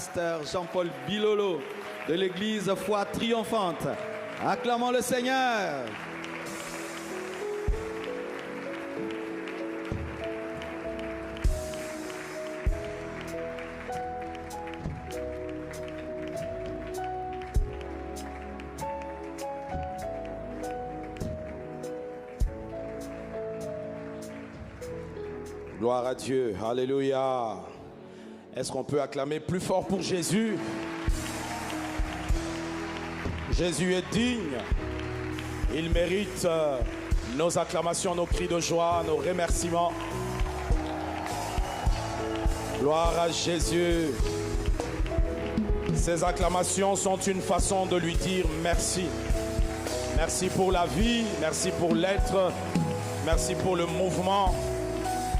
pasteur Jean-Paul Bilolo de l'église Foi Triomphante. Acclamons le Seigneur. Gloire à Dieu, alléluia. Est-ce qu'on peut acclamer plus fort pour Jésus? Jésus est digne. Il mérite nos acclamations, nos cris de joie, nos remerciements. Gloire à Jésus. Ces acclamations sont une façon de lui dire merci. Merci pour la vie, merci pour l'être, merci pour le mouvement.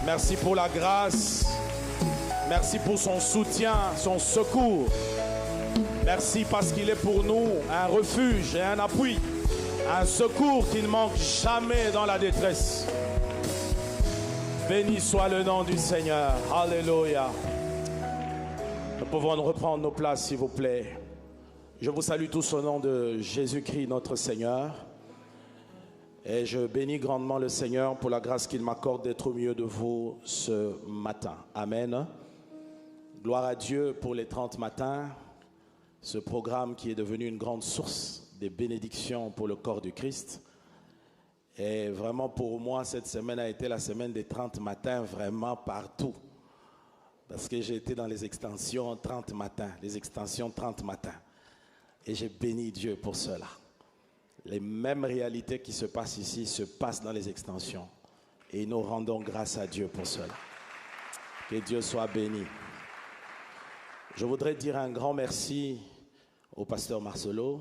Merci pour la grâce. Merci pour son soutien, son secours. Merci parce qu'il est pour nous un refuge et un appui, un secours qui ne manque jamais dans la détresse. Béni soit le nom du Seigneur. Alléluia. Nous pouvons nous reprendre nos places, s'il vous plaît. Je vous salue tous au nom de Jésus-Christ, notre Seigneur. Et je bénis grandement le Seigneur pour la grâce qu'il m'accorde d'être au milieu de vous ce matin. Amen. Gloire à Dieu pour les 30 matins, ce programme qui est devenu une grande source des bénédictions pour le corps du Christ. Et vraiment pour moi, cette semaine a été la semaine des 30 matins, vraiment partout. Parce que j'ai été dans les extensions 30 matins, les extensions 30 matins. Et j'ai béni Dieu pour cela. Les mêmes réalités qui se passent ici se passent dans les extensions. Et nous rendons grâce à Dieu pour cela. Que Dieu soit béni. Je voudrais dire un grand merci au pasteur Marcelo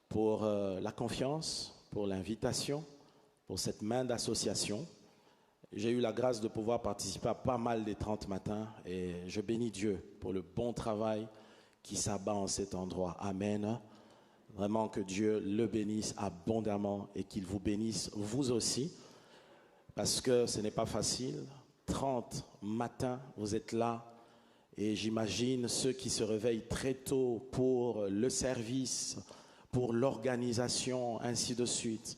pour la confiance, pour l'invitation, pour cette main d'association. J'ai eu la grâce de pouvoir participer à pas mal des 30 matins et je bénis Dieu pour le bon travail qui s'abat en cet endroit. Amen. Vraiment que Dieu le bénisse abondamment et qu'il vous bénisse vous aussi. Parce que ce n'est pas facile. 30 matins, vous êtes là. Et j'imagine ceux qui se réveillent très tôt pour le service, pour l'organisation, ainsi de suite.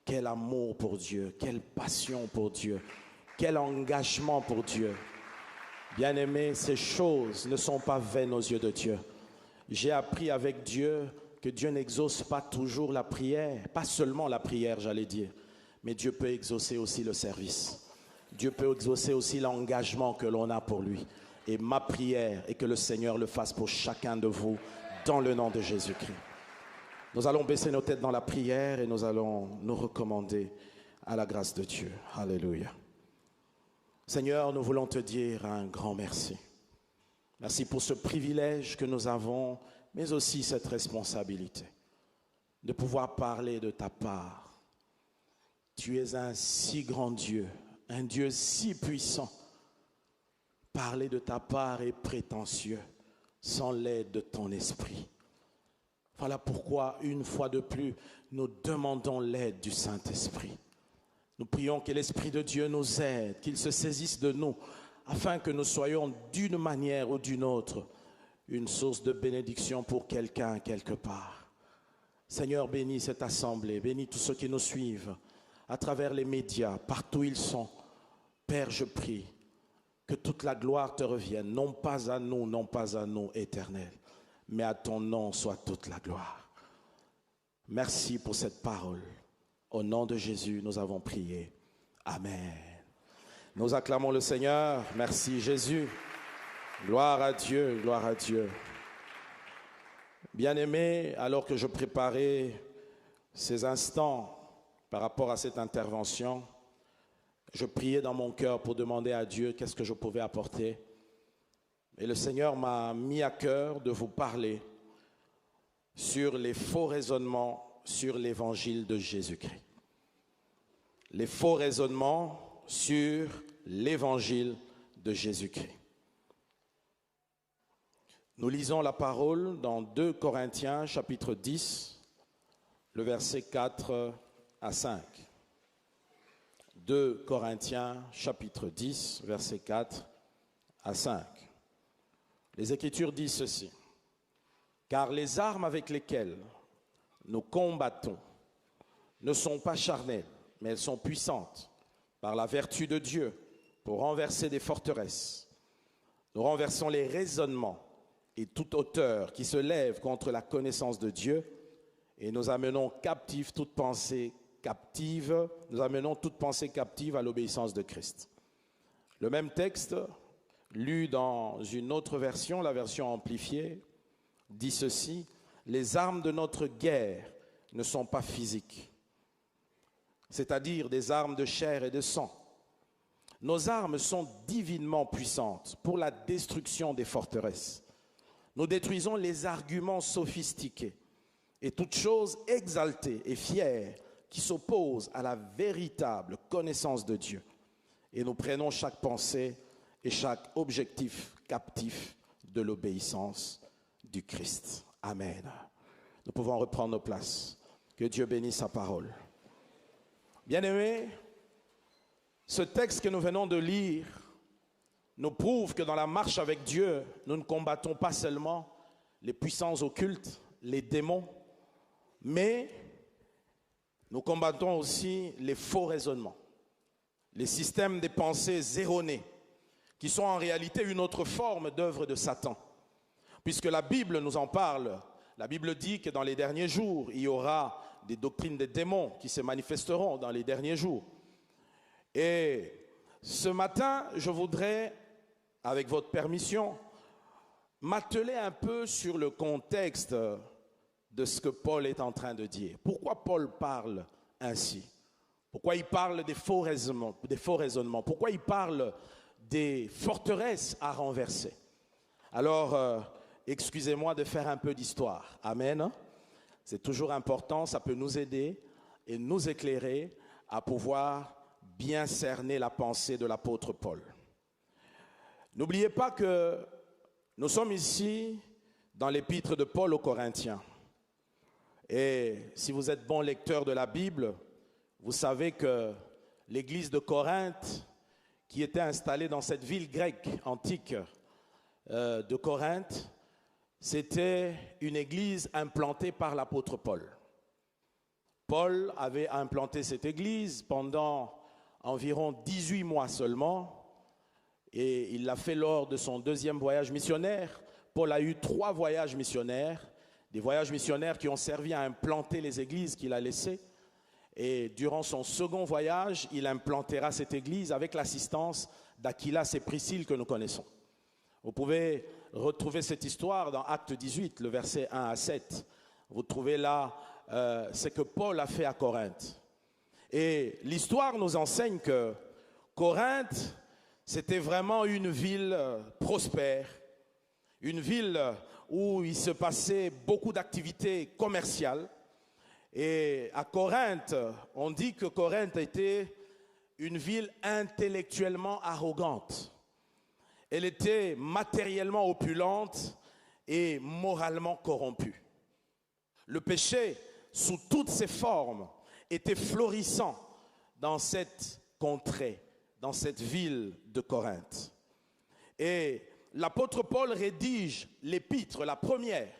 Quel amour pour Dieu, quelle passion pour Dieu, quel engagement pour Dieu. Bien-aimés, ces choses ne sont pas vaines aux yeux de Dieu. J'ai appris avec Dieu que Dieu n'exauce pas toujours la prière, pas seulement la prière, j'allais dire, mais Dieu peut exaucer aussi le service. Dieu peut exaucer aussi l'engagement que l'on a pour lui. Et ma prière est que le Seigneur le fasse pour chacun de vous, dans le nom de Jésus-Christ. Nous allons baisser nos têtes dans la prière et nous allons nous recommander à la grâce de Dieu. Alléluia. Seigneur, nous voulons te dire un grand merci. Merci pour ce privilège que nous avons, mais aussi cette responsabilité de pouvoir parler de ta part. Tu es un si grand Dieu, un Dieu si puissant. Parler de ta part est prétentieux, sans l'aide de ton esprit. Voilà pourquoi, une fois de plus, nous demandons l'aide du Saint-Esprit. Nous prions que l'Esprit de Dieu nous aide, qu'il se saisisse de nous, afin que nous soyons d'une manière ou d'une autre une source de bénédiction pour quelqu'un quelque part. Seigneur, bénis cette assemblée, bénis tous ceux qui nous suivent à travers les médias, partout où ils sont. Père, je prie que toute la gloire te revienne, non pas à nous, Éternel, mais à ton nom soit toute la gloire. Merci pour cette parole. Au nom de Jésus, nous avons prié. Amen. Nous acclamons le Seigneur. Merci Jésus. Gloire à Dieu, gloire à Dieu. Bien-aimés, alors que je préparais ces instants par rapport à cette intervention, je priais dans mon cœur pour demander à Dieu qu'est-ce que je pouvais apporter. Et le Seigneur m'a mis à cœur de vous parler sur les faux raisonnements sur l'évangile de Jésus-Christ. Les faux raisonnements sur l'évangile de Jésus-Christ. Nous lisons la parole dans 2 Corinthiens chapitre 10, le verset 4 à 5. 2 Corinthiens chapitre 10, verset 4 à 5. les Écritures disent ceci. Car les armes avec lesquelles nous combattons ne sont pas charnelles, mais elles sont puissantes par la vertu de Dieu pour renverser des forteresses. Nous renversons les raisonnements et toute hauteur qui se lève contre la connaissance de Dieu et nous amenons captive toute pensée captive, nous amenons toute pensée captive à l'obéissance de Christ. Le même texte, lu dans une autre version, la version amplifiée, dit ceci: les armes de notre guerre ne sont pas physiques, c'est-à-dire des armes de chair et de sang. Nos armes sont divinement puissantes pour la destruction des forteresses. Nous détruisons les arguments sophistiqués et toute chose exaltée et fière qui s'oppose à la véritable connaissance de Dieu. Et nous prenons chaque pensée et chaque objectif captif de l'obéissance du Christ. Amen. Nous pouvons reprendre nos places. Que Dieu bénisse sa parole. Bien-aimés, ce texte que nous venons de lire nous prouve que dans la marche avec Dieu, nous ne combattons pas seulement les puissances occultes, les démons, mais nous combattons aussi les faux raisonnements, les systèmes des pensées erronées, qui sont en réalité une autre forme d'œuvre de Satan. Puisque la Bible nous en parle, la Bible dit que dans les derniers jours, il y aura des doctrines des démons qui se manifesteront dans les derniers jours. Et ce matin, je voudrais, avec votre permission, m'atteler un peu sur le contexte de ce que Paul est en train de dire. Pourquoi Paul parle ainsi? Pourquoi il parle des faux raisonnements? Pourquoi il parle des forteresses à renverser? Alors, excusez-moi de faire un peu d'histoire. Amen. C'est toujours important, ça peut nous aider et nous éclairer à pouvoir bien cerner la pensée de l'apôtre Paul. N'oubliez pas que nous sommes ici dans l'épître de Paul aux Corinthiens. Et si vous êtes bon lecteur de la Bible, vous savez que l'église de Corinthe, qui était installée dans cette ville grecque antique de Corinthe, c'était une église implantée par l'apôtre Paul. Paul avait implanté cette église pendant environ 18 mois seulement, et il l'a fait lors de son deuxième voyage missionnaire. Paul a eu 3 voyages missionnaires, des voyages missionnaires qui ont servi à implanter les églises qu'il a laissées. Et durant son second voyage, il implantera cette église avec l'assistance d'Aquilas et Priscille que nous connaissons. Vous pouvez retrouver cette histoire dans Actes 18, le verset 1 à 7. Vous trouvez là ce que Paul a fait à Corinthe. Et l'histoire nous enseigne que Corinthe, c'était vraiment une ville prospère, une ville où il se passait beaucoup d'activités commerciales. Et à Corinthe, on dit que Corinthe était une ville intellectuellement arrogante. Elle était matériellement opulente et moralement corrompue. Le péché, sous toutes ses formes, était florissant dans cette contrée, dans cette ville de Corinthe. Et l'apôtre Paul rédige l'épître, la première,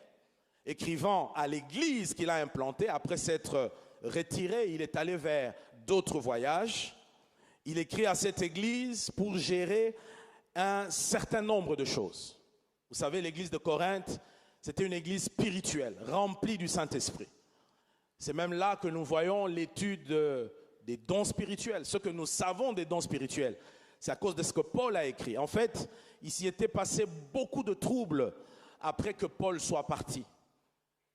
écrivant à l'église qu'il a implantée. Après s'être retiré, il est allé vers d'autres voyages. Il écrit à cette église pour gérer un certain nombre de choses. Vous savez, l'église de Corinthe, c'était une église spirituelle, remplie du Saint-Esprit. C'est même là que nous voyons l'étude des dons spirituels, ce que nous savons des dons spirituels. C'est à cause de ce que Paul a écrit. En fait, il s'y était passé beaucoup de troubles après que Paul soit parti.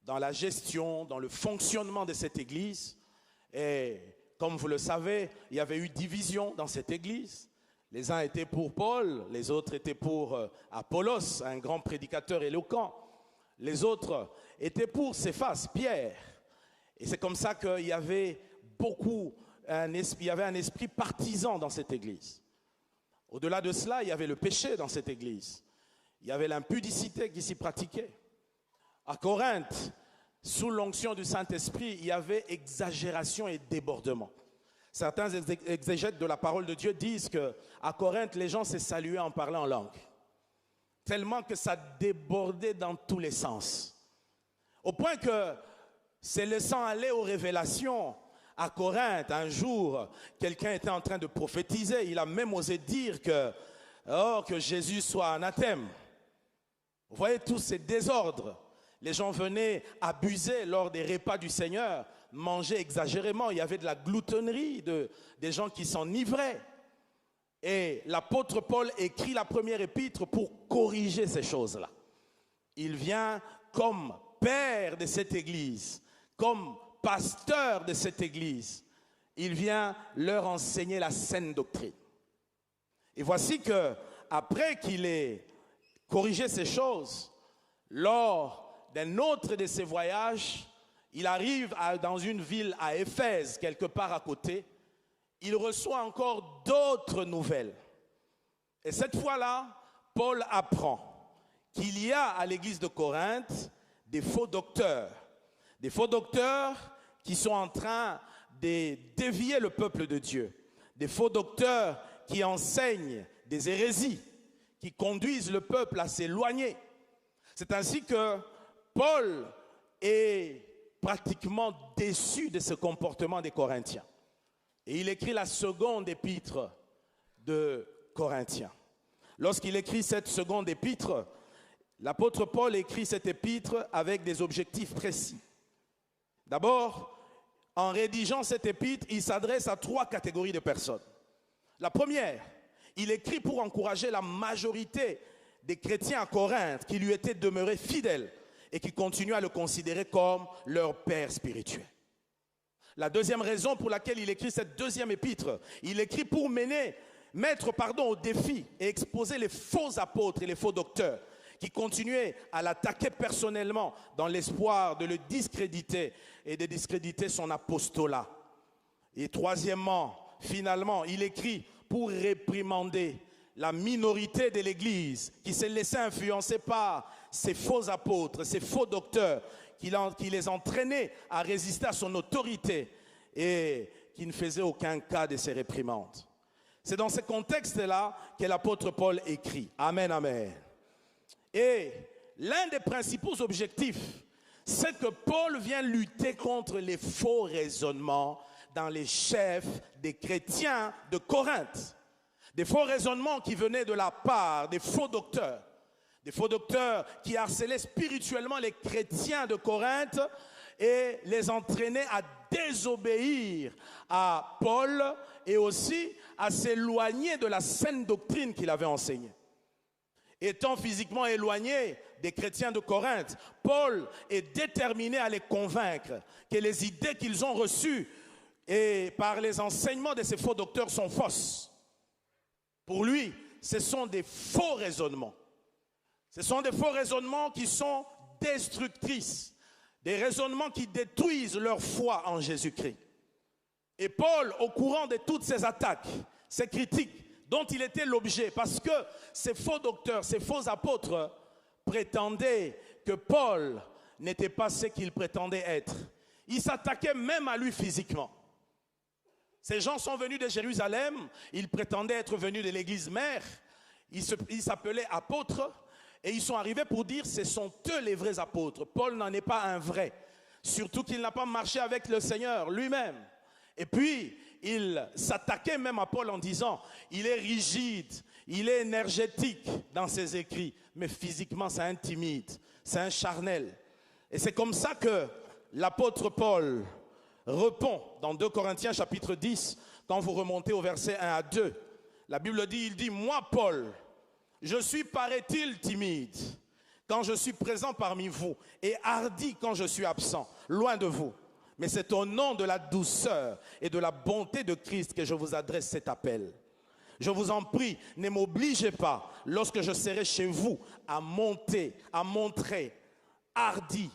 Dans la gestion, dans le fonctionnement de cette église. Et comme vous le savez, il y avait eu division dans cette église. Les uns étaient pour Paul, les autres étaient pour Apollos, un grand prédicateur éloquent. Les autres étaient pour Céphas, Pierre. Et c'est comme ça qu'il y avait un esprit partisan dans cette église. Au-delà de cela, il y avait le péché dans cette église. Il y avait l'impudicité qui s'y pratiquait. À Corinthe, sous l'onction du Saint-Esprit, il y avait exagération et débordement. Certains exégètes de la parole de Dieu disent qu'à Corinthe, les gens se saluaient en parlant en langue. tellement que ça débordait dans tous les sens. Au point que, se laissant aller aux révélations, à Corinthe, un jour, quelqu'un était en train de prophétiser. Il a même osé dire que Jésus soit anathème. Vous voyez tous ces désordres. Les gens venaient abuser lors des repas du Seigneur, manger exagérément. Il y avait de la gloutonnerie, des gens qui s'enivraient. Et l'apôtre Paul écrit la première épître pour corriger ces choses-là. Il vient comme père de cette église, comme pasteur de cette église. Il vient leur enseigner la saine doctrine. Et voici que, après qu'il ait corrigé ces choses, lors d'un autre de ses voyages, il arrive dans une ville à Éphèse, quelque part à côté. Il reçoit encore d'autres nouvelles. Et cette fois-là, Paul apprend qu'il y a à l'église de Corinthe des faux docteurs. Des faux docteurs qui sont en train de dévier le peuple de Dieu. Des faux docteurs qui enseignent des hérésies, qui conduisent le peuple à s'éloigner. C'est ainsi que Paul est pratiquement déçu de ce comportement des Corinthiens. Et il écrit la seconde épître de Corinthiens. Lorsqu'il écrit cette seconde épître, l'apôtre Paul écrit cette épître avec des objectifs précis. D'abord, en rédigeant cette épître, il s'adresse à 3 catégories de personnes. La première, il écrit pour encourager la majorité des chrétiens à Corinthe qui lui étaient demeurés fidèles et qui continuent à le considérer comme leur père spirituel. La deuxième raison pour laquelle il écrit cette deuxième épître, il écrit pour mettre au défi et exposer les faux apôtres et les faux docteurs qui continuaient à l'attaquer personnellement dans l'espoir de le discréditer et de discréditer son apostolat. Et troisièmement, finalement, il écrit pour réprimander la minorité de l'Église qui s'est laissée influencer par ces faux apôtres, ces faux docteurs qui les entraînaient à résister à son autorité et qui ne faisaient aucun cas de ces réprimandes. C'est dans ce contexte-là que l'apôtre Paul écrit. Amen, amen. Et l'un des principaux objectifs, c'est que Paul vient lutter contre les faux raisonnements dans les chefs des chrétiens de Corinthe. Des faux raisonnements qui venaient de la part des faux docteurs. Des faux docteurs qui harcelaient spirituellement les chrétiens de Corinthe et les entraînaient à désobéir à Paul et aussi à s'éloigner de la saine doctrine qu'il avait enseignée. Étant physiquement éloigné des chrétiens de Corinthe, Paul est déterminé à les convaincre que les idées qu'ils ont reçues et par les enseignements de ces faux docteurs sont fausses. Pour lui, ce sont des faux raisonnements. Ce sont des faux raisonnements qui sont destructrices, des raisonnements qui détruisent leur foi en Jésus-Christ. Et Paul, au courant de toutes ces attaques, ces critiques dont il était l'objet, parce que ces faux docteurs, ces faux apôtres prétendaient que Paul n'était pas ce qu'il prétendait être. Ils s'attaquaient même à lui physiquement. Ces gens sont venus de Jérusalem, ils prétendaient être venus de l'église mère, ils s'appelaient apôtres, et ils sont arrivés pour dire ce sont eux les vrais apôtres. Paul n'en est pas un vrai, surtout qu'il n'a pas marché avec le Seigneur lui-même. Et puis, il s'attaquait même à Paul en disant, il est rigide, il est énergétique dans ses écrits, mais physiquement c'est intimide, c'est un charnel. Et c'est comme ça que l'apôtre Paul répond dans 2 Corinthiens chapitre 10, quand vous remontez au verset 1 à 2. La Bible dit, il dit, moi Paul, je suis, paraît-il, timide quand je suis présent parmi vous et hardi quand je suis absent, loin de vous. Mais c'est au nom de la douceur et de la bonté de Christ que je vous adresse cet appel. Je vous en prie, ne m'obligez pas, lorsque je serai chez vous, à montrer hardi,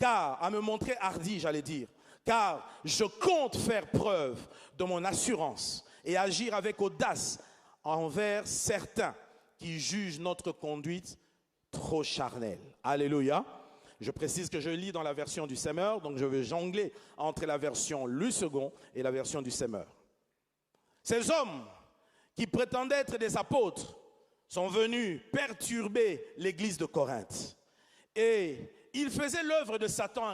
à me montrer hardi, j'allais dire, car je compte faire preuve de mon assurance et agir avec audace envers certains qui jugent notre conduite trop charnelle. Alléluia. Je précise que je lis dans la version du Semeur, donc je vais jongler entre la version Lu Second et la version du Semeur. Ces hommes qui prétendaient être des apôtres sont venus perturber l'église de Corinthe. Et ils faisaient l'œuvre de Satan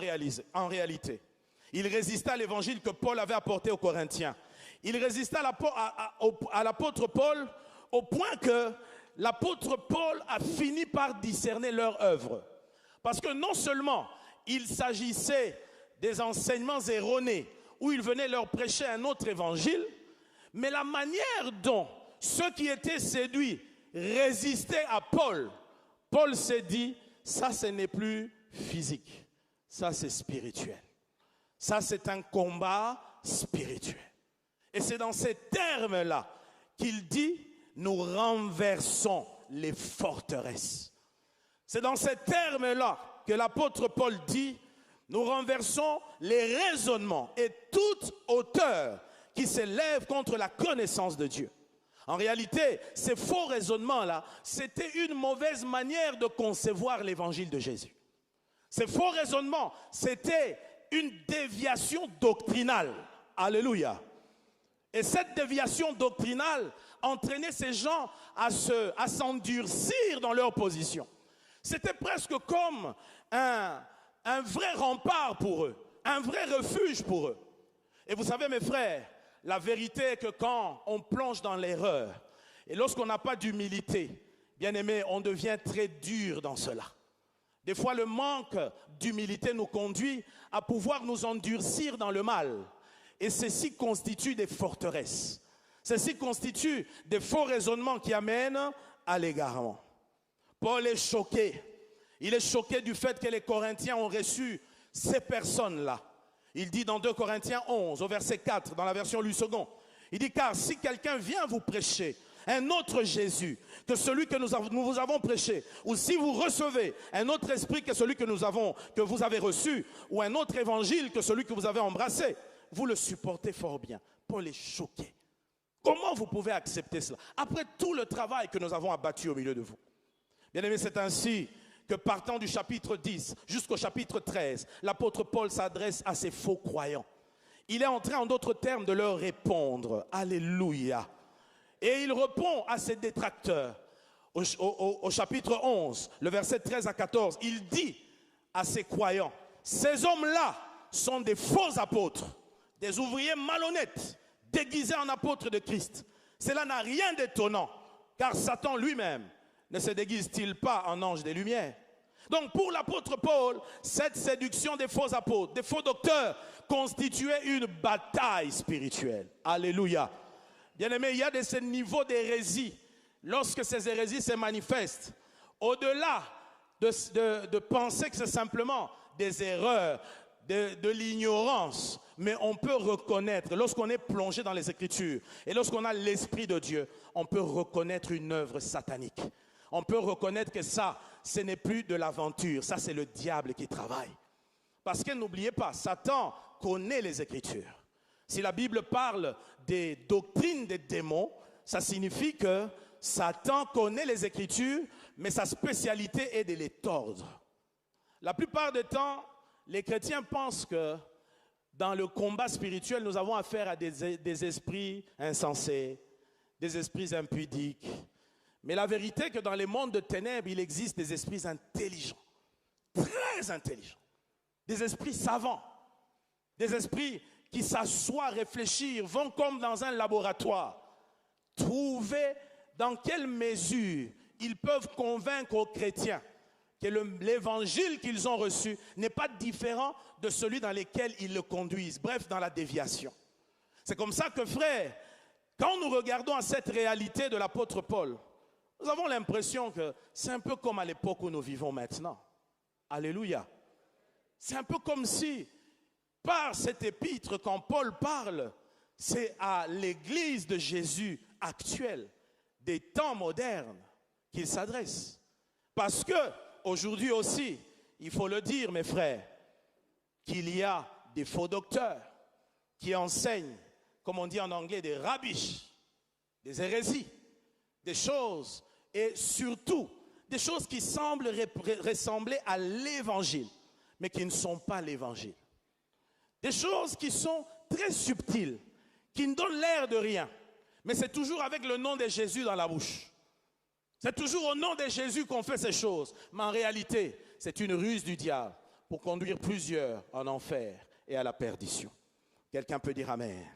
en réalité. Il résistait à l'évangile que Paul avait apporté aux Corinthiens. Il résistait à l'apôtre Paul au point que l'apôtre Paul a fini par discerner leur œuvre. Parce que non seulement il s'agissait des enseignements erronés où il venait leur prêcher un autre évangile, mais la manière dont ceux qui étaient séduits résistaient à Paul, Paul s'est dit, ça ce n'est plus physique, ça c'est spirituel. Ça c'est un combat spirituel. Et c'est dans ces termes-là qu'il dit, nous renversons les forteresses. C'est dans ces termes-là que l'apôtre Paul dit, nous renversons les raisonnements et toute hauteur qui s'élève contre la connaissance de Dieu. En réalité, ces faux raisonnements-là, c'était une mauvaise manière de concevoir l'évangile de Jésus. Ces faux raisonnements, c'était une déviation doctrinale. Alléluia. Et cette déviation doctrinale entraînait ces gens à s'endurcir dans leur position. C'était presque comme un vrai rempart pour eux, un vrai refuge pour eux. Et vous savez mes frères, la vérité est que quand on plonge dans l'erreur, et lorsqu'on n'a pas d'humilité, bien aimé, on devient très dur dans cela. Des fois, le manque d'humilité nous conduit à pouvoir nous endurcir dans le mal. Et ceci constitue des forteresses. Ceci constitue des faux raisonnements qui amènent à l'égarement. Paul est choqué. Il est choqué du fait que les Corinthiens ont reçu ces personnes-là. Il dit dans 2 Corinthiens 11, au verset 4, dans la version Louis II, il dit, car si quelqu'un vient vous prêcher un autre Jésus que celui que nous vous avons prêché, ou si vous recevez un autre esprit que celui que vous avez reçu, ou un autre évangile que celui que vous avez embrassé, vous le supportez fort bien. Paul est choqué. Comment vous pouvez accepter cela après tout le travail que nous avons abattu au milieu de vous? Bien aimé, c'est ainsi que partant du chapitre 10 jusqu'au chapitre 13, l'apôtre Paul s'adresse à ces faux croyants. Il est en train, en d'autres termes, de leur répondre. Alléluia. Et il répond à ses détracteurs. Au chapitre 11, le verset 13 à 14, il dit à ces croyants, ces hommes-là sont des faux apôtres, des ouvriers malhonnêtes, déguisés en apôtres de Christ. Cela n'a rien d'étonnant, car Satan lui-même ne se déguise-t-il pas en ange des lumières? Donc pour l'apôtre Paul, cette séduction des faux apôtres, des faux docteurs, constituait une bataille spirituelle. Alléluia. Bien-aimés, il y a de ces niveaux d'hérésie. Lorsque ces hérésies se manifestent, au-delà de penser que c'est simplement des erreurs, de l'ignorance, mais on peut reconnaître, lorsqu'on est plongé dans les Écritures et lorsqu'on a l'Esprit de Dieu, on peut reconnaître une œuvre satanique. On peut reconnaître que ça, ce n'est plus de l'aventure, ça c'est le diable qui travaille. Parce que n'oubliez pas, Satan connaît les Écritures. Si la Bible parle des doctrines des démons, ça signifie que Satan connaît les Écritures, mais sa spécialité est de les tordre. La plupart du temps, les chrétiens pensent que dans le combat spirituel, nous avons affaire à des esprits insensés, des esprits impudiques. Mais la vérité est que dans les mondes de ténèbres, il existe des esprits intelligents, très intelligents, des esprits savants, des esprits qui s'assoient, réfléchir, vont comme dans un laboratoire, trouver dans quelle mesure ils peuvent convaincre aux chrétiens que l'évangile qu'ils ont reçu n'est pas différent de celui dans lequel ils le conduisent, bref, dans la déviation. C'est comme ça que, frère, quand nous regardons à cette réalité de l'apôtre Paul, nous avons l'impression que c'est un peu comme à l'époque où nous vivons maintenant. Alléluia. C'est un peu comme si, par cet épître, quand Paul parle, c'est à l'église de Jésus actuelle, des temps modernes, qu'il s'adresse. Parce que, aujourd'hui aussi, il faut le dire, mes frères, qu'il y a des faux docteurs qui enseignent, comme on dit en anglais, des rabbish, des hérésies, des choses, et surtout, des choses qui semblent ressembler à l'évangile, mais qui ne sont pas l'évangile. Des choses qui sont très subtiles, qui ne donnent l'air de rien, mais c'est toujours avec le nom de Jésus dans la bouche. C'est toujours au nom de Jésus qu'on fait ces choses. Mais en réalité, c'est une ruse du diable pour conduire plusieurs en enfer et à la perdition. Quelqu'un peut dire Amen.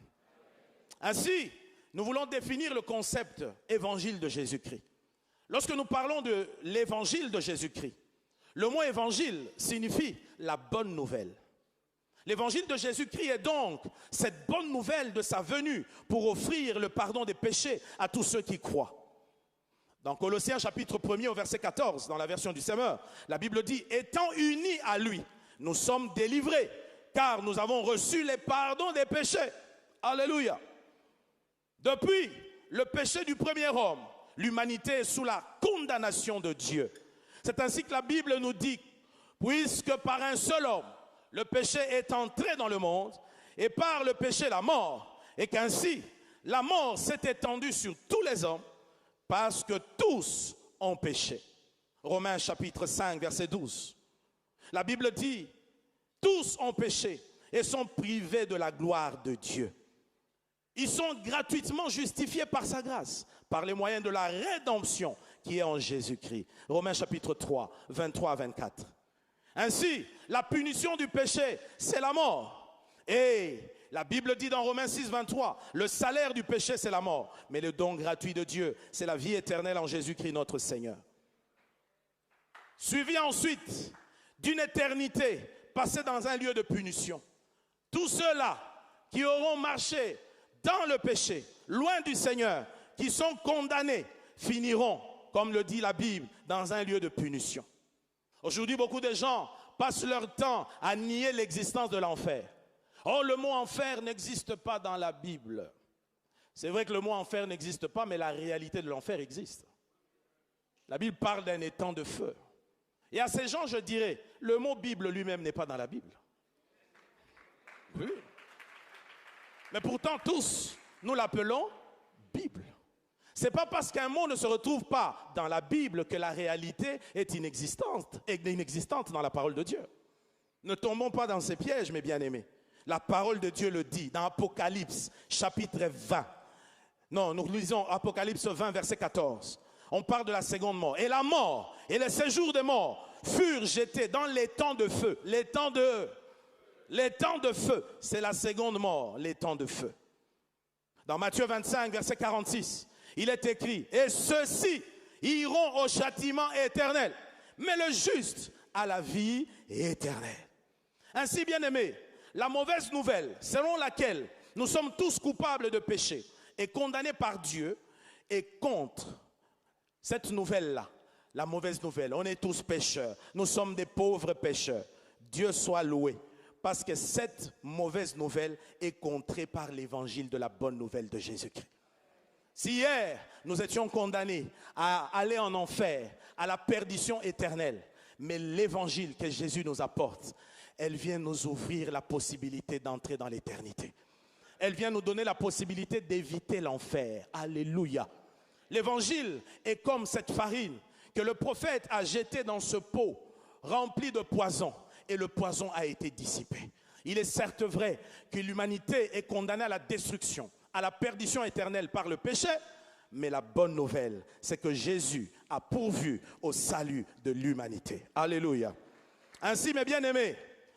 Ainsi, nous voulons définir le concept évangile de Jésus-Christ. Lorsque nous parlons de l'évangile de Jésus-Christ, le mot évangile signifie la bonne nouvelle. L'évangile de Jésus-Christ est donc cette bonne nouvelle de sa venue pour offrir le pardon des péchés à tous ceux qui croient. Dans Colossiens chapitre 1er au verset 14, dans la version du Semeur, la Bible dit « Étant unis à lui, nous sommes délivrés, car nous avons reçu les pardons des péchés. » Alléluia. Depuis le péché du premier homme, l'humanité est sous la condamnation de Dieu. C'est ainsi que la Bible nous dit, puisque par un seul homme, le péché est entré dans le monde, et par le péché la mort, et qu'ainsi la mort s'est étendue sur tous les hommes, parce que tous ont péché. Romains chapitre 5, verset 12. La Bible dit, tous ont péché et sont privés de la gloire de Dieu. Ils sont gratuitement justifiés par sa grâce, par les moyens de la rédemption qui est en Jésus-Christ. Romains chapitre 3, 23 à 24. Ainsi, la punition du péché, c'est la mort. Et la Bible dit dans Romains 6, 23, le salaire du péché, c'est la mort. Mais le don gratuit de Dieu, c'est la vie éternelle en Jésus-Christ notre Seigneur. Suivi ensuite d'une éternité passée dans un lieu de punition. Tous ceux-là qui auront marché dans le péché, loin du Seigneur, qui sont condamnés, finiront, comme le dit la Bible, dans un lieu de punition. Aujourd'hui, beaucoup de gens passent leur temps à nier l'existence de l'enfer. Oh, le mot enfer n'existe pas dans la Bible. C'est vrai que le mot enfer n'existe pas, mais la réalité de l'enfer existe. La Bible parle d'un étang de feu. Et à ces gens, je dirais, le mot Bible lui-même n'est pas dans la Bible. Oui. Mais pourtant, tous, nous l'appelons Bible. Ce n'est pas parce qu'un mot ne se retrouve pas dans la Bible que la réalité est inexistante dans la parole de Dieu. Ne tombons pas dans ces pièges, mes bien-aimés. La parole de Dieu le dit dans Apocalypse, chapitre 20. Non, nous lisons Apocalypse 20, verset 14. On parle de la seconde mort. Et la mort et les séjours des morts furent jetés dans l'étang de feu. L'étang de feu, c'est la seconde mort, l'étang de feu. Dans Matthieu 25, verset 46, il est écrit, et ceux-ci iront au châtiment éternel, mais le juste à la vie éternelle. Ainsi, bien-aimés, la mauvaise nouvelle, selon laquelle nous sommes tous coupables de péché et condamnés par Dieu, est contre cette nouvelle-là, la mauvaise nouvelle. On est tous pécheurs, nous sommes des pauvres pécheurs. Dieu soit loué, parce que cette mauvaise nouvelle est contrée par l'évangile de la bonne nouvelle de Jésus-Christ. Si hier, nous étions condamnés à aller en enfer, à la perdition éternelle, mais l'évangile que Jésus nous apporte, elle vient nous ouvrir la possibilité d'entrer dans l'éternité. Elle vient nous donner la possibilité d'éviter l'enfer. Alléluia. L'évangile est comme cette farine que le prophète a jetée dans ce pot rempli de poison, et le poison a été dissipé. Il est certes vrai que l'humanité est condamnée à la destruction, à la perdition éternelle par le péché, mais la bonne nouvelle, c'est que Jésus a pourvu au salut de l'humanité. Alléluia. Ainsi, mes bien-aimés,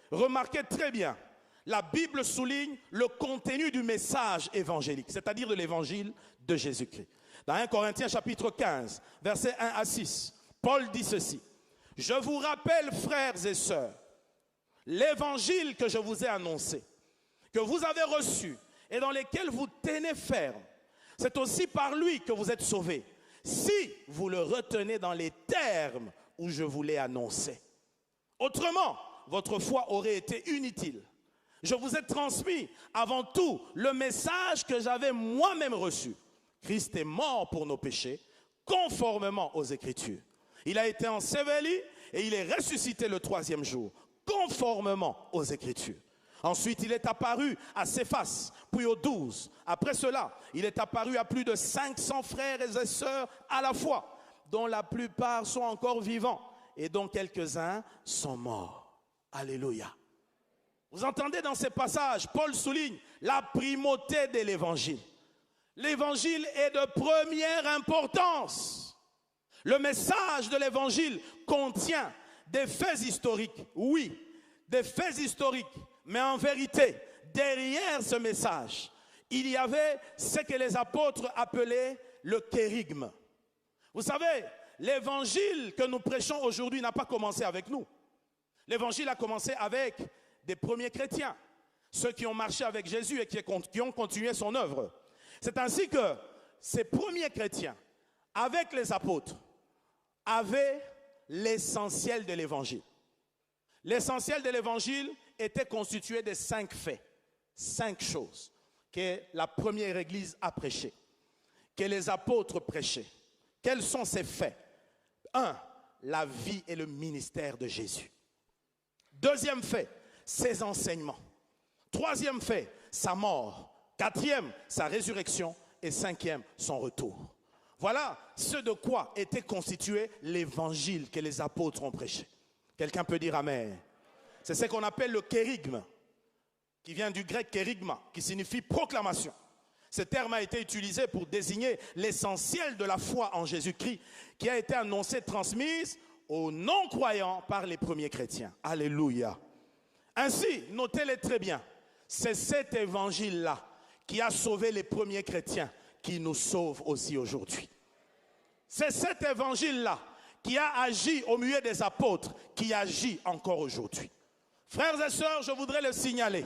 remarquez très bien, la Bible souligne le contenu du message évangélique, c'est-à-dire de l'évangile de Jésus-Christ. Dans 1 Corinthiens chapitre 15, versets 1 à 6, Paul dit ceci. « Je vous rappelle, frères et sœurs, l'évangile que je vous ai annoncé, que vous avez reçu et dans lequel vous tenez ferme, c'est aussi par lui que vous êtes sauvés, si vous le retenez dans les termes où je vous l'ai annoncé. Autrement, votre foi aurait été inutile. Je vous ai transmis avant tout le message que j'avais moi-même reçu. Christ est mort pour nos péchés, conformément aux Écritures. Il a été enseveli et il est ressuscité le troisième jour, conformément aux Écritures. Ensuite, il est apparu à Céphas, puis aux 12. Après cela, il est apparu à plus de 500 frères et sœurs à la fois, dont la plupart sont encore vivants et dont quelques-uns sont morts. Alléluia. Vous entendez dans ces passages, Paul souligne la primauté de l'évangile. L'évangile est de première importance. Le message de l'évangile contient des faits historiques, oui, des faits historiques, mais en vérité, derrière ce message, il y avait ce que les apôtres appelaient le kérygme. Vous savez, l'évangile que nous prêchons aujourd'hui n'a pas commencé avec nous. L'évangile a commencé avec des premiers chrétiens, ceux qui ont marché avec Jésus et qui ont continué son œuvre. C'est ainsi que ces premiers chrétiens, avec les apôtres, avaient l'essentiel de l'évangile. L'essentiel de l'évangile était constitué de 5 faits, 5 choses que la première église a prêchées, que les apôtres prêchaient. Quels sont ces faits? 1. La vie et le ministère de Jésus. Deuxième fait, ses enseignements. Troisième fait, sa mort. Quatrième, sa résurrection. Et cinquième, son retour. Voilà ce de quoi était constitué l'évangile que les apôtres ont prêché. Quelqu'un peut dire amen. C'est ce qu'on appelle le kérygme, qui vient du grec kérygma, qui signifie proclamation. Ce terme a été utilisé pour désigner l'essentiel de la foi en Jésus-Christ qui a été annoncée, transmise aux non-croyants par les premiers chrétiens. Alléluia. Ainsi, notez-le très bien, c'est cet évangile-là qui a sauvé les premiers chrétiens, qui nous sauve aussi aujourd'hui. C'est cet évangile-là qui a agi au milieu des apôtres, qui agit encore aujourd'hui. Frères et sœurs, je voudrais le signaler,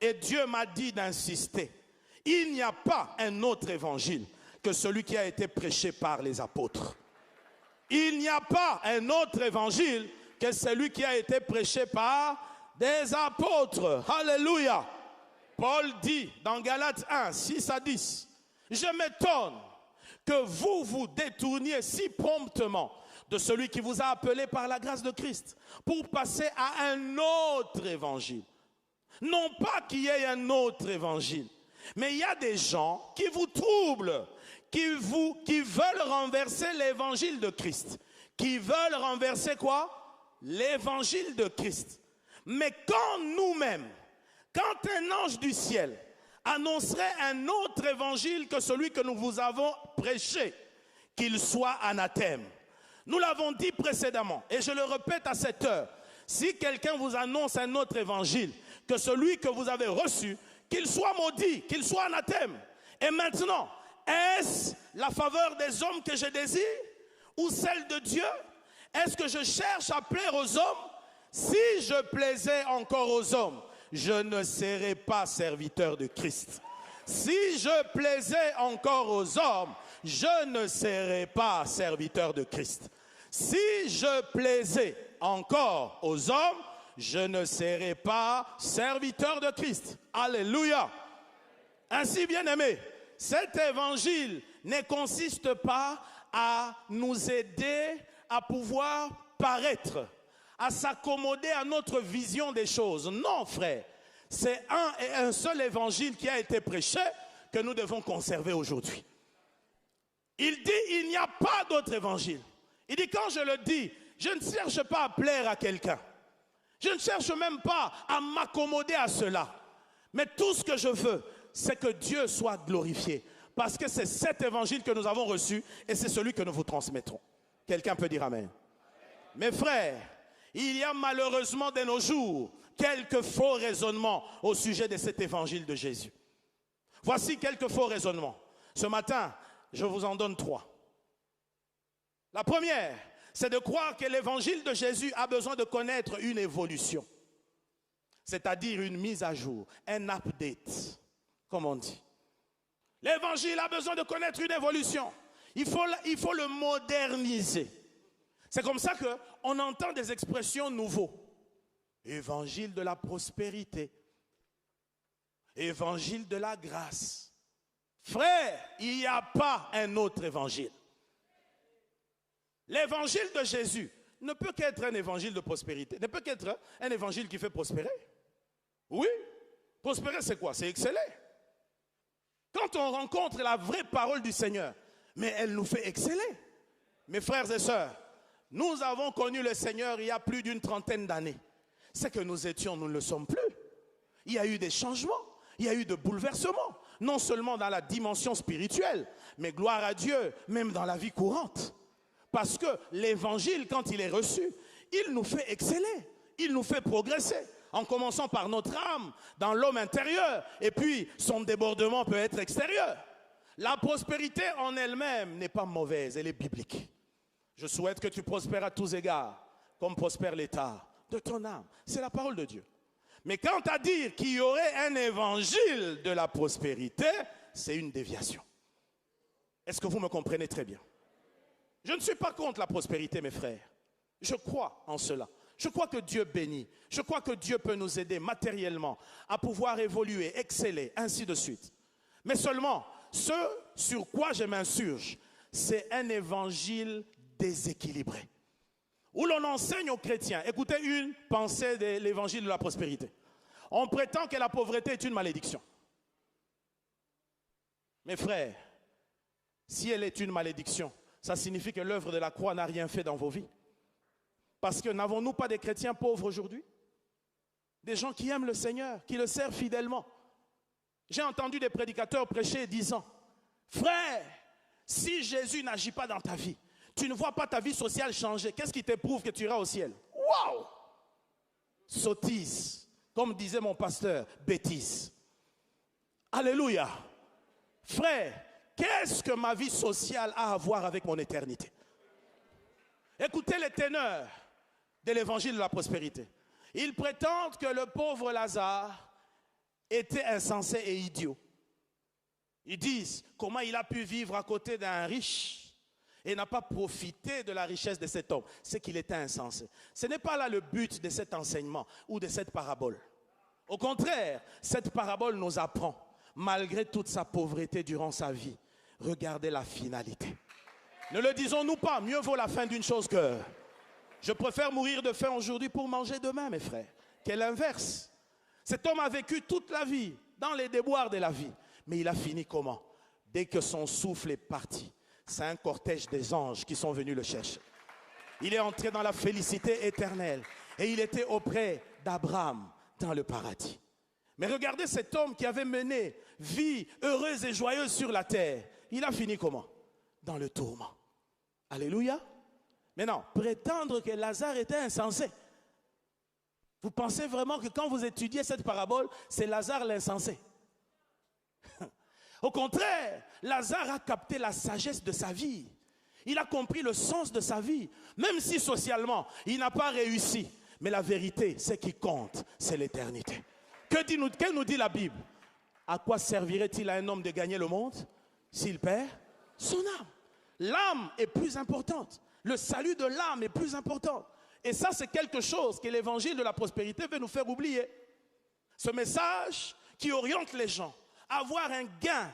et Dieu m'a dit d'insister. Il n'y a pas un autre évangile que celui qui a été prêché par les apôtres. Il n'y a pas un autre évangile que celui qui a été prêché par des apôtres. Alléluia. Paul dit dans Galates 1, 6 à 10, « Je m'étonne que vous vous détourniez si promptement de celui qui vous a appelé par la grâce de Christ pour passer à un autre évangile. Non pas qu'il y ait un autre évangile, mais il y a des gens qui vous troublent, qui veulent renverser l'évangile de Christ. Qui veulent renverser quoi? L'évangile de Christ. Mais quand nous-mêmes, quand un ange du ciel annoncerait un autre évangile que celui que nous vous avons prêché, qu'il soit anathème. Nous l'avons dit précédemment, et je le répète à cette heure, si quelqu'un vous annonce un autre évangile que celui que vous avez reçu, qu'il soit maudit, qu'il soit anathème. Et maintenant, est-ce la faveur des hommes que je désire ou celle de Dieu? Est-ce que je cherche à plaire aux hommes? Si je plaisais encore aux hommes, je ne serais pas serviteur de Christ. Si je plaisais encore aux hommes, je ne serais pas serviteur de Christ. Si je plaisais encore aux hommes, je ne serai pas serviteur de Christ. Alléluia. Ainsi, bien-aimés, cet évangile ne consiste pas à nous aider à pouvoir paraître, à s'accommoder à notre vision des choses. Non, frère, c'est un et un seul évangile qui a été prêché que nous devons conserver aujourd'hui. Il dit, il n'y a pas d'autre évangile. Il dit, quand je le dis, je ne cherche pas à plaire à quelqu'un. Je ne cherche même pas à m'accommoder à cela. Mais tout ce que je veux, c'est que Dieu soit glorifié. Parce que c'est cet évangile que nous avons reçu et c'est celui que nous vous transmettrons. Quelqu'un peut dire amen. Mes frères, il y a malheureusement de nos jours quelques faux raisonnements au sujet de cet évangile de Jésus. Voici quelques faux raisonnements. Ce matin, je vous en donne 3. La première, c'est de croire que l'évangile de Jésus a besoin de connaître une évolution. C'est-à-dire une mise à jour, un update, comme on dit. L'évangile a besoin de connaître une évolution. Il faut le moderniser. C'est comme ça qu'on entend des expressions nouveaux. Évangile de la prospérité. Évangile de la grâce. Frère, il n'y a pas un autre évangile. L'évangile de Jésus ne peut qu'être un évangile de prospérité. Ne peut qu'être un évangile qui fait prospérer. Oui, prospérer c'est quoi? C'est exceller. Quand on rencontre la vraie parole du Seigneur, mais elle nous fait exceller. Mes frères et sœurs, nous avons connu le Seigneur il y a plus d'une trentaine d'années. C'est que nous étions, nous ne le sommes plus. Il y a eu des changements, il y a eu de bouleversements, non seulement dans la dimension spirituelle, mais gloire à Dieu, même dans la vie courante. Parce que l'évangile, quand il est reçu, il nous fait exceller, il nous fait progresser. En commençant par notre âme, dans l'homme intérieur, et puis son débordement peut être extérieur. La prospérité en elle-même n'est pas mauvaise, elle est biblique. Je souhaite que tu prospères à tous égards, comme prospère l'état de ton âme. C'est la parole de Dieu. Mais quant à dire qu'il y aurait un évangile de la prospérité, c'est une déviation. Est-ce que vous me comprenez très bien? Je ne suis pas contre la prospérité, mes frères. Je crois en cela. Je crois que Dieu bénit. Je crois que Dieu peut nous aider matériellement à pouvoir évoluer, exceller, ainsi de suite. Mais seulement, ce sur quoi je m'insurge, c'est un évangile déséquilibré. Où l'on enseigne aux chrétiens, écoutez une pensée de l'évangile de la prospérité. On prétend que la pauvreté est une malédiction. Mes frères, si elle est une malédiction, ça signifie que l'œuvre de la croix n'a rien fait dans vos vies. Parce que n'avons-nous pas des chrétiens pauvres aujourd'hui? Des gens qui aiment le Seigneur, qui le servent fidèlement. J'ai entendu des prédicateurs prêcher disant, frère, si Jésus n'agit pas dans ta vie, tu ne vois pas ta vie sociale changer, qu'est-ce qui te prouve que tu iras au ciel? Waouh! Sottise, comme disait mon pasteur, bêtise. Alléluia! Frère, qu'est-ce que ma vie sociale a à voir avec mon éternité? Écoutez les teneurs de l'évangile de la prospérité. Ils prétendent que le pauvre Lazare était insensé et idiot. Ils disent comment il a pu vivre à côté d'un riche et n'a pas profité de la richesse de cet homme. C'est qu'il était insensé. Ce n'est pas là le but de cet enseignement ou de cette parabole. Au contraire, cette parabole nous apprend, malgré toute sa pauvreté durant sa vie, regardez la finalité. Ne le disons-nous pas, mieux vaut la fin d'une chose que... Je préfère mourir de faim aujourd'hui pour manger demain, mes frères, qu'est l'inverse. Cet homme a vécu toute la vie dans les déboires de la vie. Mais il a fini comment? Dès que son souffle est parti, c'est un cortège des anges qui sont venus le chercher. Il est entré dans la félicité éternelle et il était auprès d'Abraham dans le paradis. Mais regardez cet homme qui avait mené vie heureuse et joyeuse sur la terre. Il a fini comment? Dans le tourment. Alléluia. Maintenant, prétendre que Lazare était insensé. Vous pensez vraiment que quand vous étudiez cette parabole, c'est Lazare l'insensé? Au contraire, Lazare a capté la sagesse de sa vie. Il a compris le sens de sa vie. Même si socialement, il n'a pas réussi. Mais la vérité, ce qui compte, c'est l'éternité. Que nous dit la Bible? À quoi servirait-il à un homme de gagner le monde s'il perd son âme? L'âme est plus importante. Le salut de l'âme est plus important. Et ça, c'est quelque chose que l'évangile de la prospérité veut nous faire oublier. Ce message qui oriente les gens à avoir un gain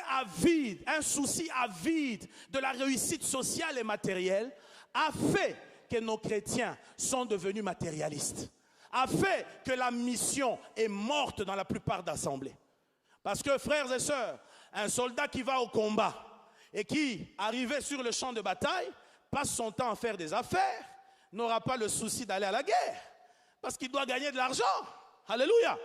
avide, un souci avide de la réussite sociale et matérielle, a fait que nos chrétiens sont devenus matérialistes. A fait que la mission est morte dans la plupart d'assemblées. Parce que, frères et sœurs, un soldat qui va au combat et qui, arrivé sur le champ de bataille, passe son temps à faire des affaires, n'aura pas le souci d'aller à la guerre. Parce qu'il doit gagner de l'argent. Alléluia.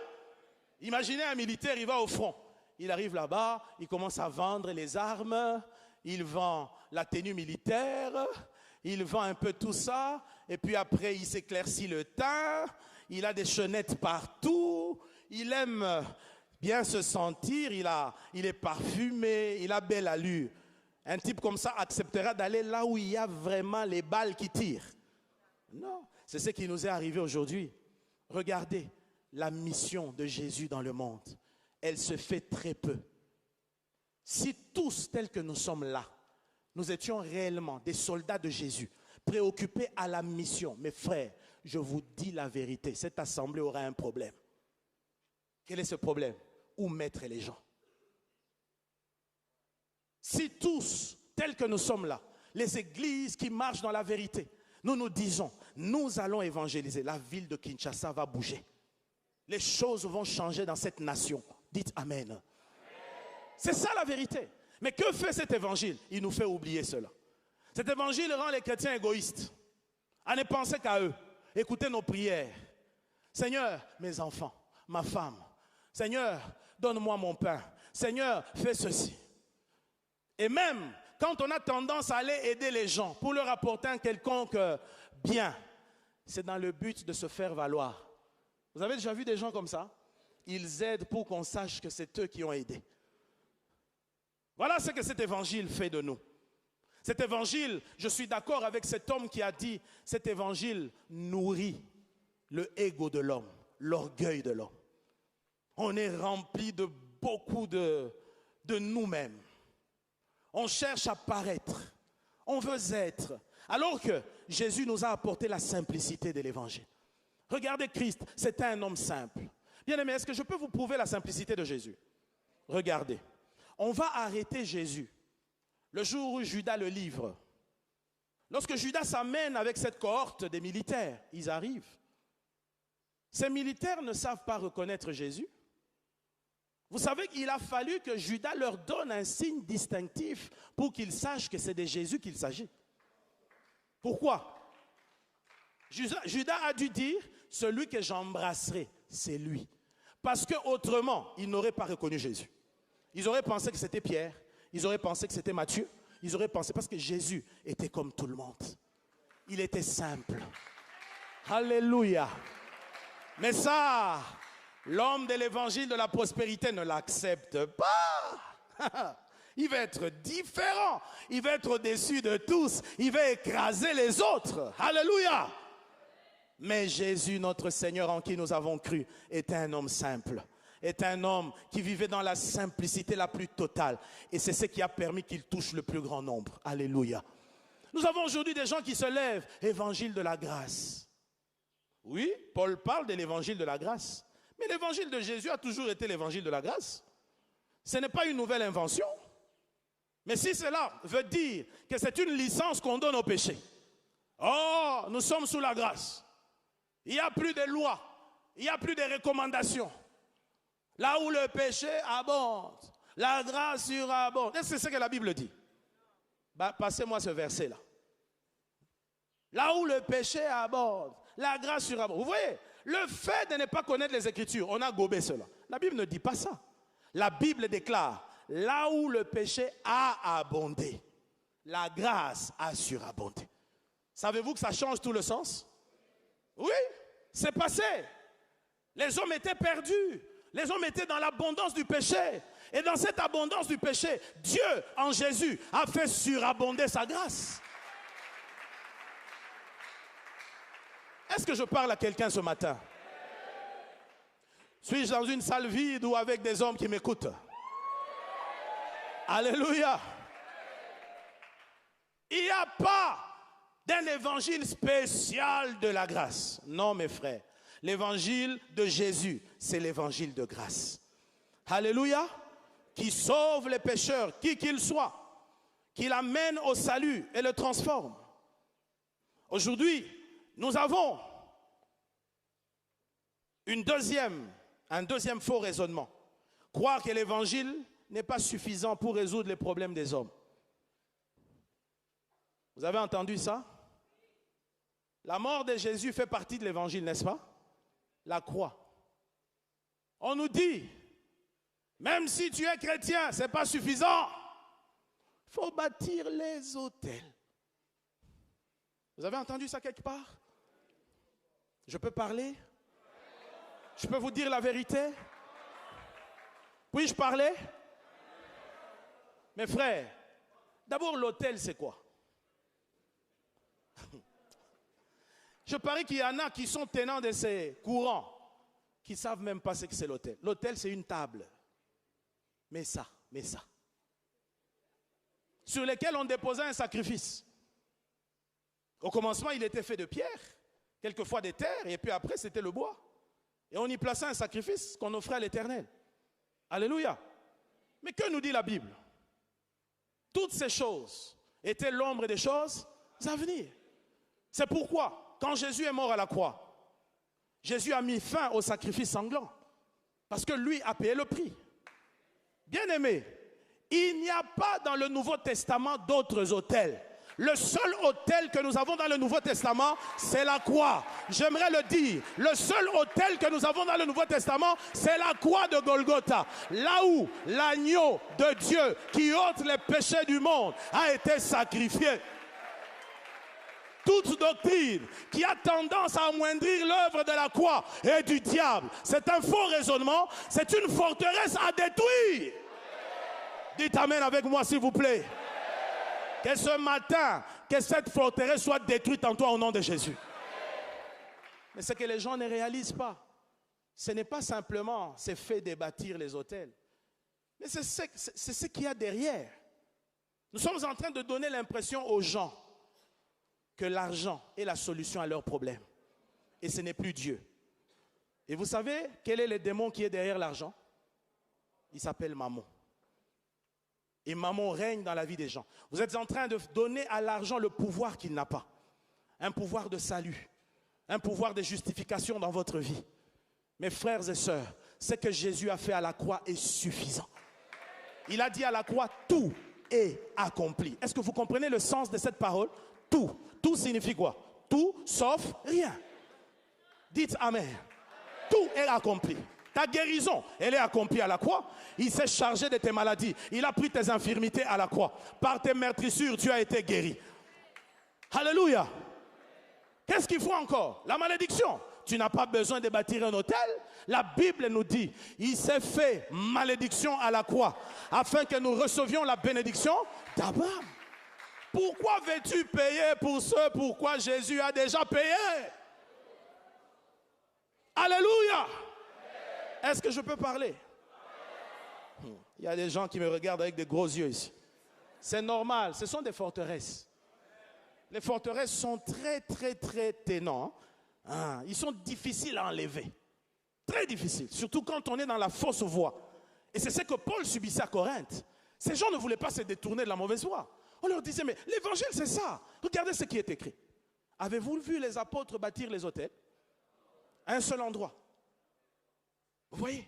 Imaginez un militaire, il va au front. Il arrive là-bas, il commence à vendre les armes, il vend la tenue militaire, il vend un peu tout ça, et puis après il s'éclaircit le teint, il a des chaînettes partout, il aime bien se sentir, il est parfumé, il a belle allure. Un type comme ça acceptera d'aller là où il y a vraiment les balles qui tirent. Non, c'est ce qui nous est arrivé aujourd'hui. Regardez la mission de Jésus dans le monde. Elle se fait très peu. Si tous tels que nous sommes là, nous étions réellement des soldats de Jésus, préoccupés à la mission, mes frères, je vous dis la vérité, cette assemblée aura un problème. Quel est ce problème? Où mettre les gens? Si tous, tels que nous sommes là, les églises qui marchent dans la vérité, nous nous disons, nous allons évangéliser, la ville de Kinshasa va bouger. Les choses vont changer dans cette nation. Dites Amen. Amen. C'est ça la vérité. Mais que fait cet évangile? Il nous fait oublier cela. Cet évangile rend les chrétiens égoïstes, à ne penser qu'à eux. Écoutez nos prières. Seigneur, mes enfants, ma femme. Seigneur, donne-moi mon pain. Seigneur, fais ceci. Et même quand on a tendance à aller aider les gens pour leur apporter un quelconque bien, c'est dans le but de se faire valoir. Vous avez déjà vu des gens comme ça? Ils aident pour qu'on sache que c'est eux qui ont aidé. Voilà ce que cet évangile fait de nous. Cet évangile, je suis d'accord avec cet homme qui a dit, cet évangile nourrit le ego de l'homme, l'orgueil de l'homme. On est rempli de beaucoup de nous-mêmes. On cherche à paraître, on veut être. Alors que Jésus nous a apporté la simplicité de l'évangile. Regardez Christ, c'était un homme simple. Bien-aimés, est-ce que je peux vous prouver la simplicité de Jésus? Regardez, on va arrêter Jésus le jour où Judas le livre. Lorsque Judas s'amène avec cette cohorte des militaires, ils arrivent. Ces militaires ne savent pas reconnaître Jésus. Vous savez qu'il a fallu que Judas leur donne un signe distinctif pour qu'ils sachent que c'est de Jésus qu'il s'agit. Pourquoi? Judas a dû dire, celui que j'embrasserai, c'est lui. Parce qu'autrement, ils n'auraient pas reconnu Jésus. Ils auraient pensé que c'était Pierre, ils auraient pensé que c'était Matthieu, ils auraient pensé, parce que Jésus était comme tout le monde. Il était simple. Alléluia. Mais ça, l'homme de l'évangile de la prospérité ne l'accepte pas. Il va être différent. Il va être au-dessus de tous. Il va écraser les autres. Alléluia. Mais Jésus, notre Seigneur en qui nous avons cru, était un homme simple. Est un homme qui vivait dans la simplicité la plus totale. Et c'est ce qui a permis qu'il touche le plus grand nombre. Alléluia. Nous avons aujourd'hui des gens qui se lèvent. Évangile de la grâce. Oui, Paul parle de l'évangile de la grâce. Mais l'évangile de Jésus a toujours été l'évangile de la grâce. Ce n'est pas une nouvelle invention. Mais si cela veut dire que c'est une licence qu'on donne au péché. Oh, nous sommes sous la grâce. Il n'y a plus de loi. Il n'y a plus de recommandations. Là où le péché abonde, la grâce surabonde. Est-ce que c'est ce que la Bible dit? Passez-moi ce verset-là. Là où le péché abonde, la grâce surabonde. Vous voyez, le fait de ne pas connaître les Écritures, on a gobé cela. La Bible ne dit pas ça. La Bible déclare, là où le péché a abondé, la grâce a surabondé. Savez-vous que ça change tout le sens? Oui, c'est passé. Les hommes étaient perdus. Les hommes étaient dans l'abondance du péché. Et dans cette abondance du péché, Dieu, en Jésus, a fait surabonder sa grâce. Est-ce que je parle à quelqu'un ce matin? Suis-je dans une salle vide ou avec des hommes qui m'écoutent? Alléluia. Il n'y a pas d'un évangile spécial de la grâce. Non, mes frères. L'évangile de Jésus, c'est l'évangile de grâce. Alléluia. Qui sauve les pécheurs, qui qu'ils soient. Qui l'amène au salut et le transforme. Aujourd'hui, nous avons un deuxième faux raisonnement. Croire que l'évangile n'est pas suffisant pour résoudre les problèmes des hommes. Vous avez entendu ça? La mort de Jésus fait partie de l'évangile, n'est-ce pas? La croix. On nous dit, même si tu es chrétien, ce n'est pas suffisant. Il faut bâtir les autels. Vous avez entendu ça quelque part? Je peux parler? Je peux vous dire la vérité? Puis-je parler? Mes frères, d'abord l'autel c'est quoi? Je parie qu'il y en a qui sont tenants de ces courants, qui ne savent même pas ce que c'est l'autel. L'autel c'est une table. Mais ça. Sur lesquels on déposait un sacrifice. Au commencement, il était fait de pierre, quelquefois des terres, et puis après, c'était le bois. Et on y plaçait un sacrifice qu'on offrait à l'Éternel. Alléluia. Mais que nous dit la Bible? Toutes ces choses étaient l'ombre des choses à venir. C'est pourquoi, quand Jésus est mort à la croix, Jésus a mis fin au sacrifice sanglant. Parce que lui a payé le prix. Bien-aimé, il n'y a pas dans le Nouveau Testament d'autres autels. Le seul autel que nous avons dans le Nouveau Testament, c'est la croix. J'aimerais le dire. Le seul autel que nous avons dans le Nouveau Testament, c'est la croix de Golgotha. Là où l'agneau de Dieu qui ôte les péchés du monde a été sacrifié. Toute doctrine qui a tendance à amoindrir l'œuvre de la croix et du diable, c'est un faux raisonnement, c'est une forteresse à détruire. Dites amen avec moi s'il vous plaît. Que ce matin, que cette forteresse soit détruite en toi au nom de Jésus. Mais ce que les gens ne réalisent pas, ce n'est pas simplement ce fait de bâtir les hôtels, mais c'est ce qu'il y a derrière. Nous sommes en train de donner l'impression aux gens que l'argent est la solution à leurs problèmes. Et ce n'est plus Dieu. Et vous savez quel est le démon qui est derrière l'argent? Il s'appelle Mammon. Et Mammon règne dans la vie des gens. Vous êtes en train de donner à l'argent le pouvoir qu'il n'a pas. Un pouvoir de salut. Un pouvoir de justification dans votre vie. Mes frères et sœurs, ce que Jésus a fait à la croix est suffisant. Il a dit à la croix, tout est accompli. Est-ce que vous comprenez le sens de cette parole? Tout. Tout signifie quoi? Tout sauf rien. Dites amen. Tout est accompli. Ta guérison, elle est accomplie à la croix. Il s'est chargé de tes maladies. Il a pris tes infirmités à la croix. Par tes meurtrissures, tu as été guéri. Alléluia. Qu'est-ce qu'il faut encore? La malédiction. Tu n'as pas besoin de bâtir un hôtel. La Bible nous dit, il s'est fait malédiction à la croix afin que nous recevions la bénédiction d'Abraham. Pourquoi veux-tu payer pour ce pourquoi Jésus a déjà payé? Alléluia. Est-ce que je peux parler? Il y a des gens qui me regardent avec des gros yeux ici. C'est normal, ce sont des forteresses. Les forteresses sont très ténants. Ils sont difficiles à enlever. Très difficiles, surtout quand on est dans la fausse voie. Et c'est ce que Paul subissait à Corinthe. Ces gens ne voulaient pas se détourner de la mauvaise voie. On leur disait, mais l'évangile c'est ça. Regardez ce qui est écrit. Avez-vous vu les apôtres bâtir les hôtels? À un seul endroit. Vous voyez?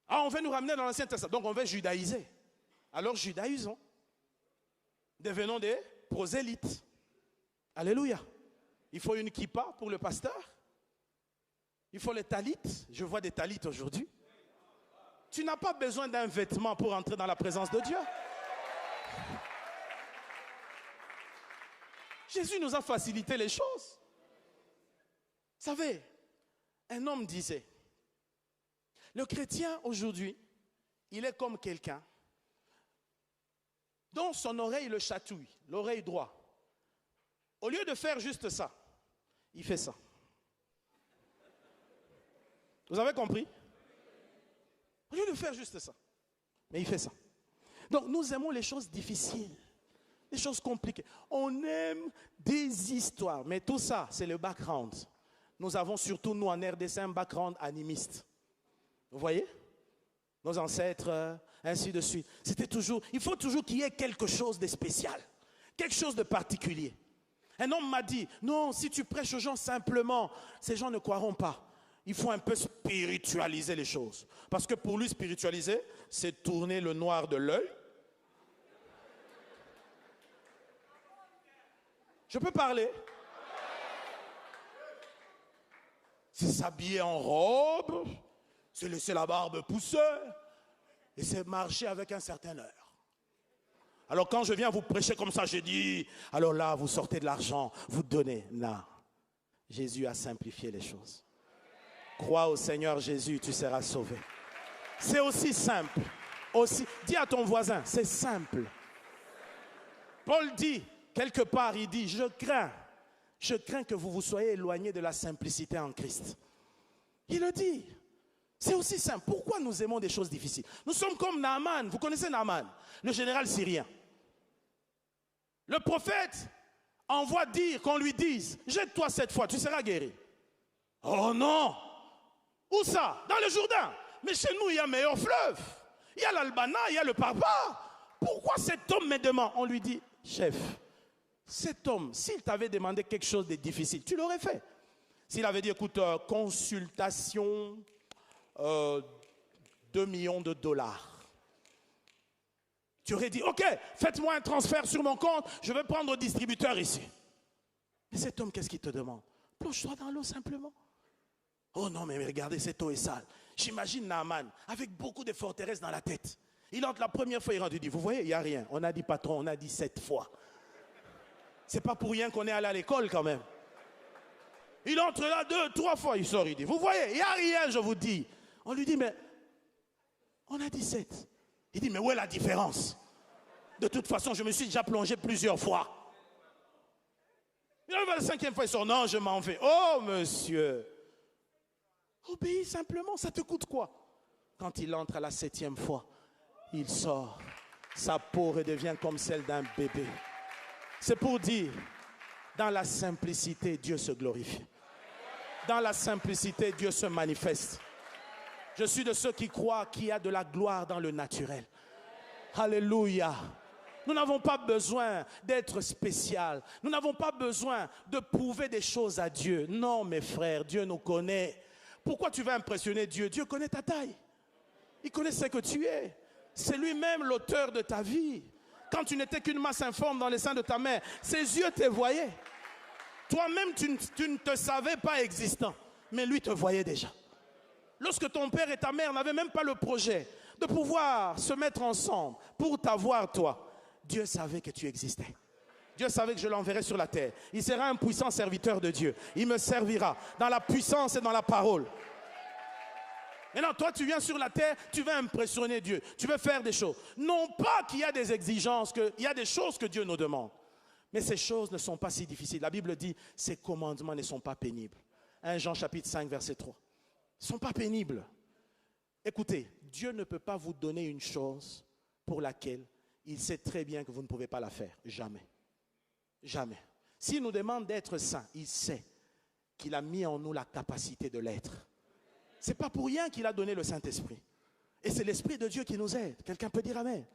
On veut nous ramener dans l'Ancien Testament. Donc on veut judaïser. Alors judaïsons. Devenons des prosélytes. Alléluia. Il faut une kippa pour le pasteur. Il faut les talites. Je vois des talites aujourd'hui. Tu n'as pas besoin d'un vêtement pour entrer dans la présence de Dieu. Jésus nous a facilité les choses. Vous savez, un homme disait, le chrétien aujourd'hui, il est comme quelqu'un dont son oreille le chatouille, l'oreille droite. Au lieu de faire juste ça, il fait ça. Vous avez compris? Au lieu de faire juste ça, mais il fait ça. Donc nous aimons les choses difficiles, les choses compliquées. On aime des histoires, mais tout ça, c'est le background. Nous avons surtout, nous en RDC, un background animiste. Vous voyez? Nos ancêtres, ainsi de suite. C'était toujours, il faut toujours qu'il y ait quelque chose de spécial, quelque chose de particulier. Un homme m'a dit, non, si tu prêches aux gens simplement, ces gens ne croiront pas. Il faut un peu spiritualiser les choses. Parce que pour lui, spiritualiser, c'est tourner le noir de l'œil. Je peux parler? C'est s'habiller en robe, c'est laisser la barbe pousser, et c'est marcher avec un certain heure. Alors quand je viens vous prêcher comme ça, j'ai dit, alors là, vous sortez de l'argent, vous donnez. Non, Jésus a simplifié les choses. Crois au Seigneur Jésus, tu seras sauvé. C'est aussi simple. Dis à ton voisin, c'est simple. Paul dit, quelque part, il dit, je crains que vous vous soyez éloignés de la simplicité en Christ. Il le dit. C'est aussi simple. Pourquoi nous aimons des choses difficiles? Nous sommes comme Naaman. Vous connaissez Naaman, le général syrien. Le prophète envoie dire qu'on lui dise, jette-toi cette fois, tu seras guéri. Oh non! Où ça? Dans le Jourdain. Mais chez nous, il y a un meilleur fleuve. Il y a l'Albana, il y a le Parpa. Pourquoi cet homme me demande? On lui dit, chef, cet homme, s'il t'avait demandé quelque chose de difficile, tu l'aurais fait. S'il avait dit, écoute, consultation, 2 millions de dollars. Tu aurais dit, ok, faites-moi un transfert sur mon compte, je vais prendre au distributeur ici. Mais cet homme, qu'est-ce qu'il te demande? Plonge-toi dans l'eau simplement. Oh non, mais regardez, cette eau est sale. J'imagine Naaman avec beaucoup de forteresses dans la tête. Il entre la première fois, il rentre, il dit, vous voyez, il n'y a rien. On a dit patron, on a dit 7 fois. C'est pas pour rien qu'on est allé à l'école quand même. Il entre là 2, 3 fois, il sort, il dit, vous voyez, il n'y a rien, je vous dis. On lui dit, mais on a dit 7. Il dit, mais où est la différence? De toute façon, je me suis déjà plongé plusieurs fois. Il arrive à la 5e fois, il sort, non, je m'en vais. Oh, monsieur. Obéis simplement, ça te coûte quoi? Quand il entre à la 7e fois, il sort. Sa peau redevient comme celle d'un bébé. C'est pour dire, dans la simplicité, Dieu se glorifie. Dans la simplicité, Dieu se manifeste. Je suis de ceux qui croient qu'il y a de la gloire dans le naturel. Alléluia. Nous n'avons pas besoin d'être spécial. Nous n'avons pas besoin de prouver des choses à Dieu. Non, mes frères, Dieu nous connaît. Pourquoi tu vas impressionner Dieu? Dieu connaît ta taille. Il connaît ce que tu es. C'est lui-même l'auteur de ta vie. Quand tu n'étais qu'une masse informe dans les seins de ta mère, ses yeux te voyaient. Toi-même, tu ne te savais pas existant, mais lui te voyait déjà. Lorsque ton père et ta mère n'avaient même pas le projet de pouvoir se mettre ensemble pour t'avoir toi, Dieu savait que tu existais. Dieu savait que je l'enverrais sur la terre. Il sera un puissant serviteur de Dieu. Il me servira dans la puissance et dans la parole. Maintenant, toi, tu viens sur la terre, tu veux impressionner Dieu. Tu veux faire des choses. Non pas qu'il y a des exigences, qu'il y a des choses que Dieu nous demande. Mais ces choses ne sont pas si difficiles. La Bible dit, ces commandements ne sont pas pénibles. 1 Jean chapitre 5, verset 3. Ils ne sont pas pénibles. Écoutez, Dieu ne peut pas vous donner une chose pour laquelle il sait très bien que vous ne pouvez pas la faire. Jamais. Jamais. S'il nous demande d'être saints, il sait qu'il a mis en nous la capacité de l'être. Ce n'est pas pour rien qu'il a donné le Saint-Esprit. Et c'est l'Esprit de Dieu qui nous aide. Quelqu'un peut dire Amen.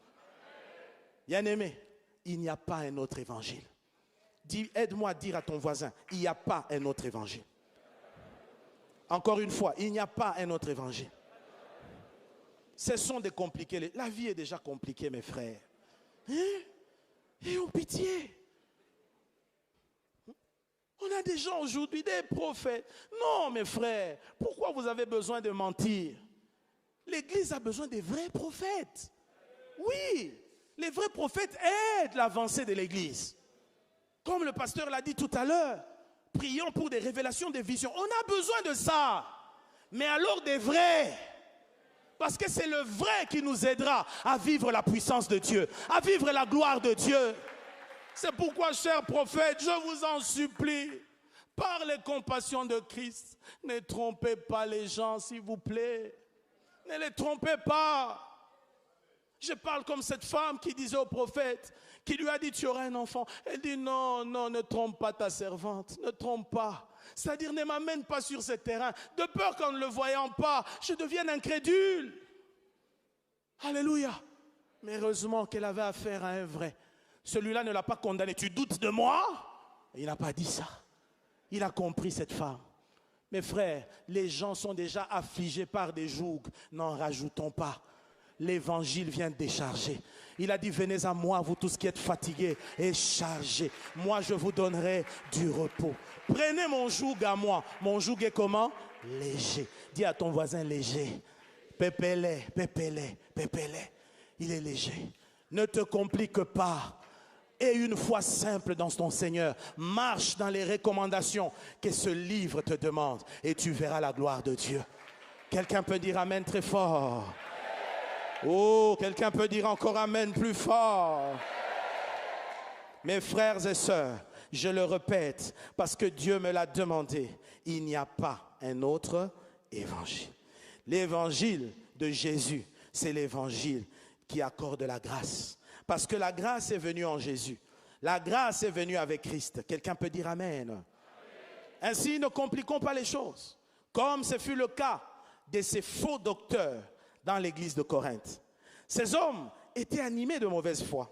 Bien-aimé, il n'y a pas un autre évangile. Dis, aide-moi à dire à ton voisin, il n'y a pas un autre évangile. Encore une fois, il n'y a pas un autre évangile. Cessons de compliquer. La vie est déjà compliquée, mes frères. Ayons pitié. On a des gens aujourd'hui, des prophètes. Non, mes frères, pourquoi vous avez besoin de mentir? L'Église a besoin des vrais prophètes. Oui, les vrais prophètes aident l'avancée de l'Église. Comme le pasteur l'a dit tout à l'heure, prions pour des révélations, des visions. On a besoin de ça. Mais alors des vrais. Parce que c'est le vrai qui nous aidera à vivre la puissance de Dieu, à vivre la gloire de Dieu. C'est pourquoi, chers prophètes, je vous en supplie, par les compassions de Christ, ne trompez pas les gens, s'il vous plaît. Ne les trompez pas. Je parle comme cette femme qui disait au prophète, qui lui a dit, tu auras un enfant. Elle dit, non, non, ne trompe pas ta servante, ne trompe pas. C'est-à-dire, ne m'amène pas sur ce terrain, de peur qu'en ne le voyant pas, je devienne incrédule. Alléluia. Mais heureusement qu'elle avait affaire à un vrai. Celui-là ne l'a pas condamné. Tu doutes de moi? Il n'a pas dit ça. Il a compris cette femme. Mes frères, les gens sont déjà affligés par des jougs. N'en rajoutons pas. L'évangile vient décharger. Il a dit, venez à moi, vous tous qui êtes fatigués et chargés. Moi, je vous donnerai du repos. Prenez mon joug à moi. Mon joug est comment? Léger. Dis à ton voisin, léger. Pépélé, pépélé, pépélé. Il est léger. Ne te complique pas. Aie une foi simple dans ton Seigneur. Marche dans les recommandations que ce livre te demande et tu verras la gloire de Dieu. Quelqu'un peut dire Amen très fort. Oh, quelqu'un peut dire encore Amen plus fort. Mes frères et sœurs, je le répète parce que Dieu me l'a demandé. Il n'y a pas un autre évangile. L'évangile de Jésus, c'est l'évangile qui accorde la grâce. Parce que la grâce est venue en Jésus. La grâce est venue avec Christ. Quelqu'un peut dire Amen. Amen. Ainsi, ne compliquons pas les choses. Comme ce fut le cas de ces faux docteurs dans l'église de Corinthe. Ces hommes étaient animés de mauvaise foi.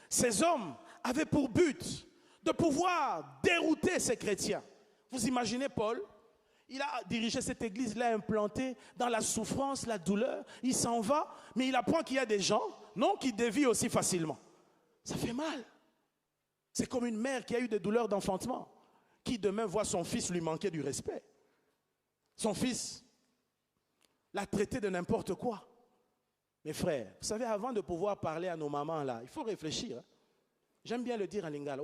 Ces hommes avaient pour but de pouvoir dérouter ces chrétiens. Vous imaginez Paul? Il a dirigé cette église, il l'a implantée dans la souffrance, la douleur. Il s'en va, mais il apprend qu'il y a des gens, non, qui dévient aussi facilement. Ça fait mal. C'est comme une mère qui a eu des douleurs d'enfantement, qui demain voit son fils lui manquer du respect. Son fils l'a traité de n'importe quoi. Mes frères, vous savez, avant de pouvoir parler à nos mamans là, il faut réfléchir. Hein. J'aime bien le dire en lingala.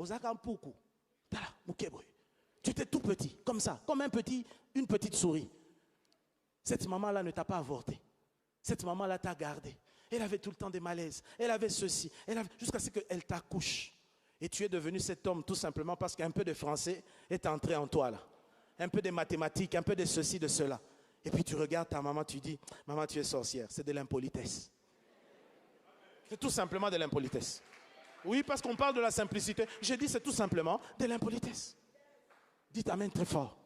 Tu étais tout petit, comme ça, comme une petite souris. Cette maman-là ne t'a pas avorté. Cette maman-là t'a gardé. Elle avait tout le temps des malaises. Elle avait ceci. Jusqu'à ce qu'elle t'accouche. Et tu es devenu cet homme tout simplement parce qu'un peu de français est entré en toi là. Un peu de mathématiques, un peu de ceci, de cela. Et puis tu regardes ta maman, tu dis, maman tu es sorcière. C'est de l'impolitesse. C'est tout simplement de l'impolitesse. Oui, parce qu'on parle de la simplicité. Je dis c'est tout simplement de l'impolitesse. Dites amen très fort.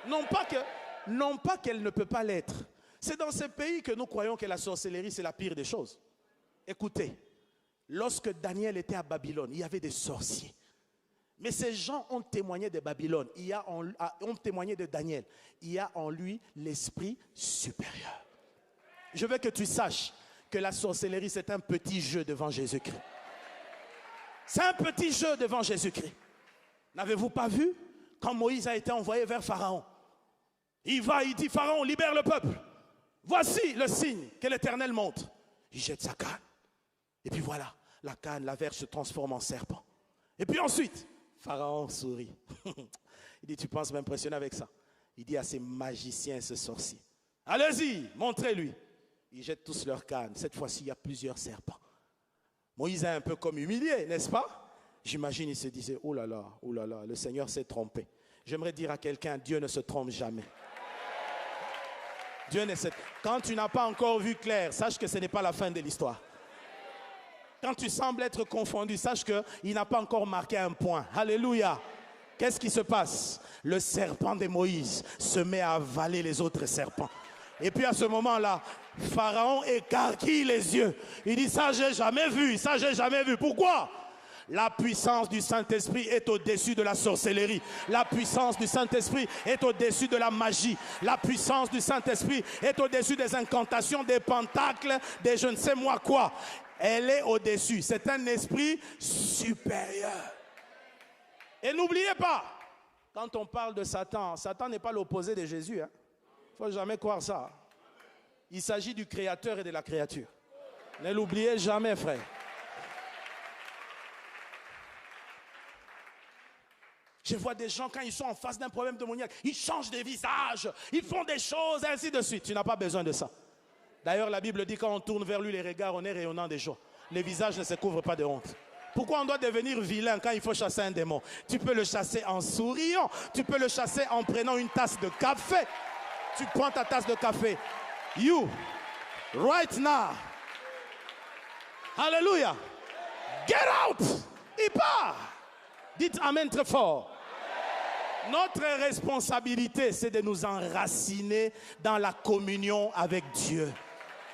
Non pas qu'elle ne peut pas l'être. C'est dans ces pays que nous croyons que la sorcellerie c'est la pire des choses. Écoutez, lorsque Daniel était à Babylone, il y avait des sorciers. Mais ces gens ont témoigné de Babylone, ont témoigné de Daniel. Il y a en lui l'esprit supérieur. Je veux que tu saches que la sorcellerie c'est un petit jeu devant Jésus-Christ. C'est un petit jeu devant Jésus-Christ. N'avez-vous pas vu quand Moïse a été envoyé vers Pharaon? Il va, il dit, Pharaon, libère le peuple. Voici le signe que l'Éternel montre. Il jette sa canne. Et puis voilà, la canne, la verge se transforme en serpent. Et puis ensuite, Pharaon sourit. Il dit, tu penses m'impressionner avec ça? Il dit à ces magiciens, ces sorciers, allez-y, montrez-lui. Ils jettent tous leurs cannes. Cette fois-ci, il y a plusieurs serpents. Moïse est un peu comme humilié, n'est-ce pas? J'imagine, il se disait, oh là là, le Seigneur s'est trompé. J'aimerais dire à quelqu'un, Dieu ne se trompe jamais. Dieu ne se... Quand tu n'as pas encore vu clair, sache que ce n'est pas la fin de l'histoire. Quand tu sembles être confondu, sache qu'il n'a pas encore marqué un point. Alléluia. Qu'est-ce qui se passe? Le serpent de Moïse se met à avaler les autres serpents. Et puis à ce moment-là, Pharaon écarquille les yeux. Il dit, ça j'ai jamais vu, ça j'ai jamais vu. Pourquoi? La puissance du Saint-Esprit est au-dessus de la sorcellerie. La puissance du Saint-Esprit est au-dessus de la magie. La puissance du Saint-Esprit est au-dessus des incantations, des pentacles, des je ne sais moi quoi. Elle est au-dessus. C'est un esprit supérieur. Et n'oubliez pas, quand on parle de Satan, Satan n'est pas l'opposé de Jésus. Il ne faut jamais croire ça. Il s'agit du créateur et de la créature. Ne l'oubliez jamais, frère. Je vois des gens, quand ils sont en face d'un problème démoniaque, ils changent de visage, ils font des choses, ainsi de suite. Tu n'as pas besoin de ça. D'ailleurs, la Bible dit quand on tourne vers lui les regards, on est rayonnant de joie. Les visages ne se couvrent pas de honte. Pourquoi on doit devenir vilain quand il faut chasser un démon? Tu peux le chasser en souriant, tu peux le chasser en prenant une tasse de café. Tu prends ta tasse de café. You, right now. Alléluia. Get out. Il part. Dites amen très fort. Notre responsabilité, c'est de nous enraciner dans la communion avec Dieu.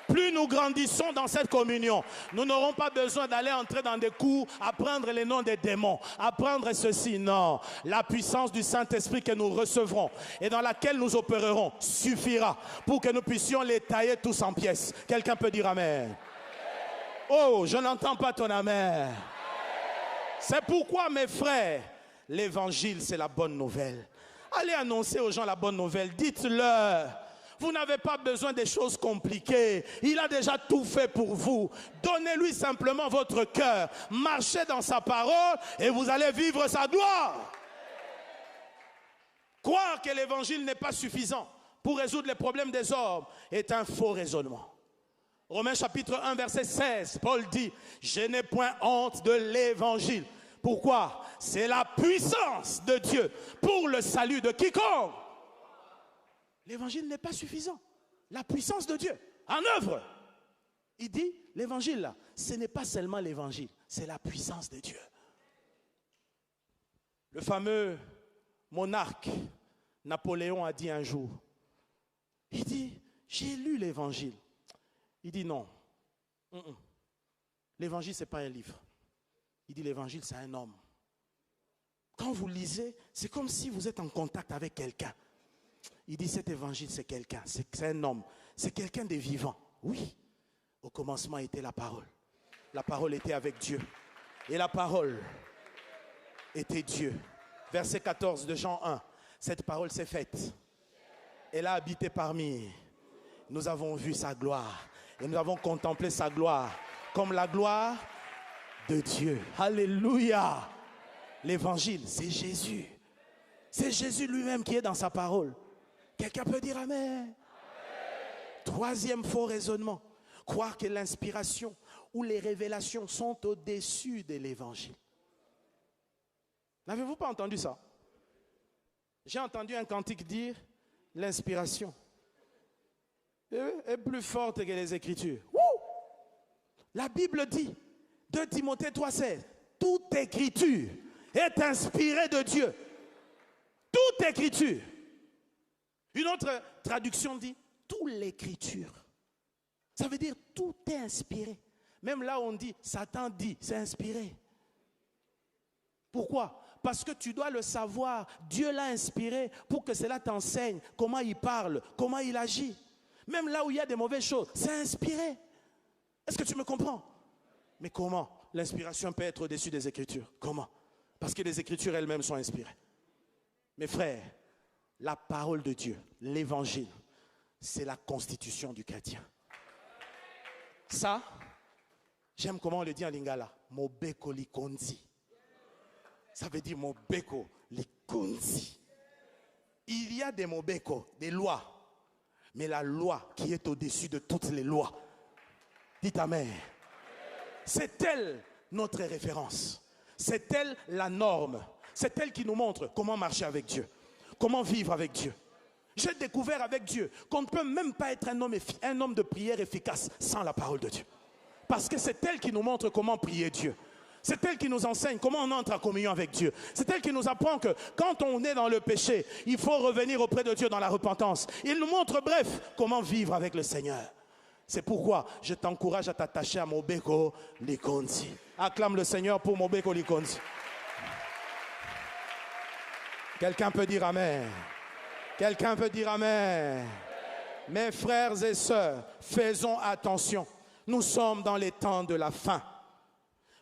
Plus nous grandissons dans cette communion, nous n'aurons pas besoin d'aller entrer dans des cours, apprendre les noms des démons, apprendre ceci. Non, la puissance du Saint-Esprit que nous recevrons et dans laquelle nous opérerons suffira pour que nous puissions les tailler tous en pièces. Quelqu'un peut dire amen? Oh, je n'entends pas ton amen. C'est pourquoi, mes frères, l'évangile, c'est la bonne nouvelle. Allez annoncer aux gens la bonne nouvelle. Dites-leur, vous n'avez pas besoin des choses compliquées. Il a déjà tout fait pour vous. Donnez-lui simplement votre cœur. Marchez dans sa parole et vous allez vivre sa gloire. Croire que l'évangile n'est pas suffisant pour résoudre les problèmes des hommes est un faux raisonnement. Romains chapitre 1 verset 16, Paul dit, je n'ai point honte de l'évangile. Pourquoi? C'est la puissance de Dieu pour le salut de quiconque. L'évangile n'est pas suffisant. La puissance de Dieu en œuvre. Il dit, l'évangile là, ce n'est pas seulement l'évangile, c'est la puissance de Dieu. Le fameux monarque Napoléon a dit un jour, il dit, j'ai lu l'évangile. Il dit non. L'évangile, ce n'est pas un livre. Il dit l'évangile, c'est un homme. Quand vous lisez, c'est comme si vous êtes en contact avec quelqu'un. Il dit cet évangile c'est quelqu'un, c'est un homme, c'est quelqu'un de vivant. Oui, au commencement était la parole. La parole était avec Dieu. Et la parole était Dieu. Verset 14 de Jean 1. Cette parole s'est faite. Elle a habité parmi. Nous avons vu sa gloire. Et nous avons contemplé sa gloire comme la gloire de Dieu. Alléluia. L'évangile, c'est Jésus. C'est Jésus lui-même qui est dans sa parole. Quelqu'un peut dire amen. Troisième faux raisonnement. Croire que l'inspiration ou les révélations sont au-dessus de l'évangile. N'avez-vous pas entendu ça? J'ai entendu un cantique dire l'inspiration est plus forte que les Écritures. Wouh! La Bible dit, 2 Timothée 3,16, toute écriture est inspirée de Dieu. Toute écriture. Une autre traduction dit, toute l'écriture. Ça veut dire tout est inspiré. Même là où on dit, Satan dit, c'est inspiré. Pourquoi? Parce que tu dois le savoir. Dieu l'a inspiré pour que cela t'enseigne comment il parle, comment il agit. Même là où il y a des mauvaises choses, c'est inspiré. Est-ce que tu me comprends? Mais comment l'inspiration peut être au-dessus des Écritures? Comment? Parce que les Écritures elles-mêmes sont inspirées. Mes frères, la parole de Dieu, l'évangile, c'est la constitution du chrétien. Ça, j'aime comment on le dit en lingala. Mobeko likonzi. Ça veut dire mobeko likonzi. Il y a des mobeko, des lois. Mais la loi qui est au-dessus de toutes les lois. Dites amen. C'est elle notre référence. C'est elle la norme. C'est elle qui nous montre comment marcher avec Dieu. Comment vivre avec Dieu. J'ai découvert avec Dieu qu'on ne peut même pas être un homme de prière efficace sans la parole de Dieu. Parce que c'est elle qui nous montre comment prier Dieu. C'est elle qui nous enseigne comment on entre en communion avec Dieu. C'est elle qui nous apprend que quand on est dans le péché, il faut revenir auprès de Dieu dans la repentance. Il nous montre, bref, comment vivre avec le Seigneur. C'est pourquoi je t'encourage à t'attacher à Mobeko Likonzi. Acclame le Seigneur pour Mobeko Likonzi. Quelqu'un peut dire amen. Quelqu'un peut dire amen. Mes frères et sœurs, faisons attention. Nous sommes dans les temps de la fin.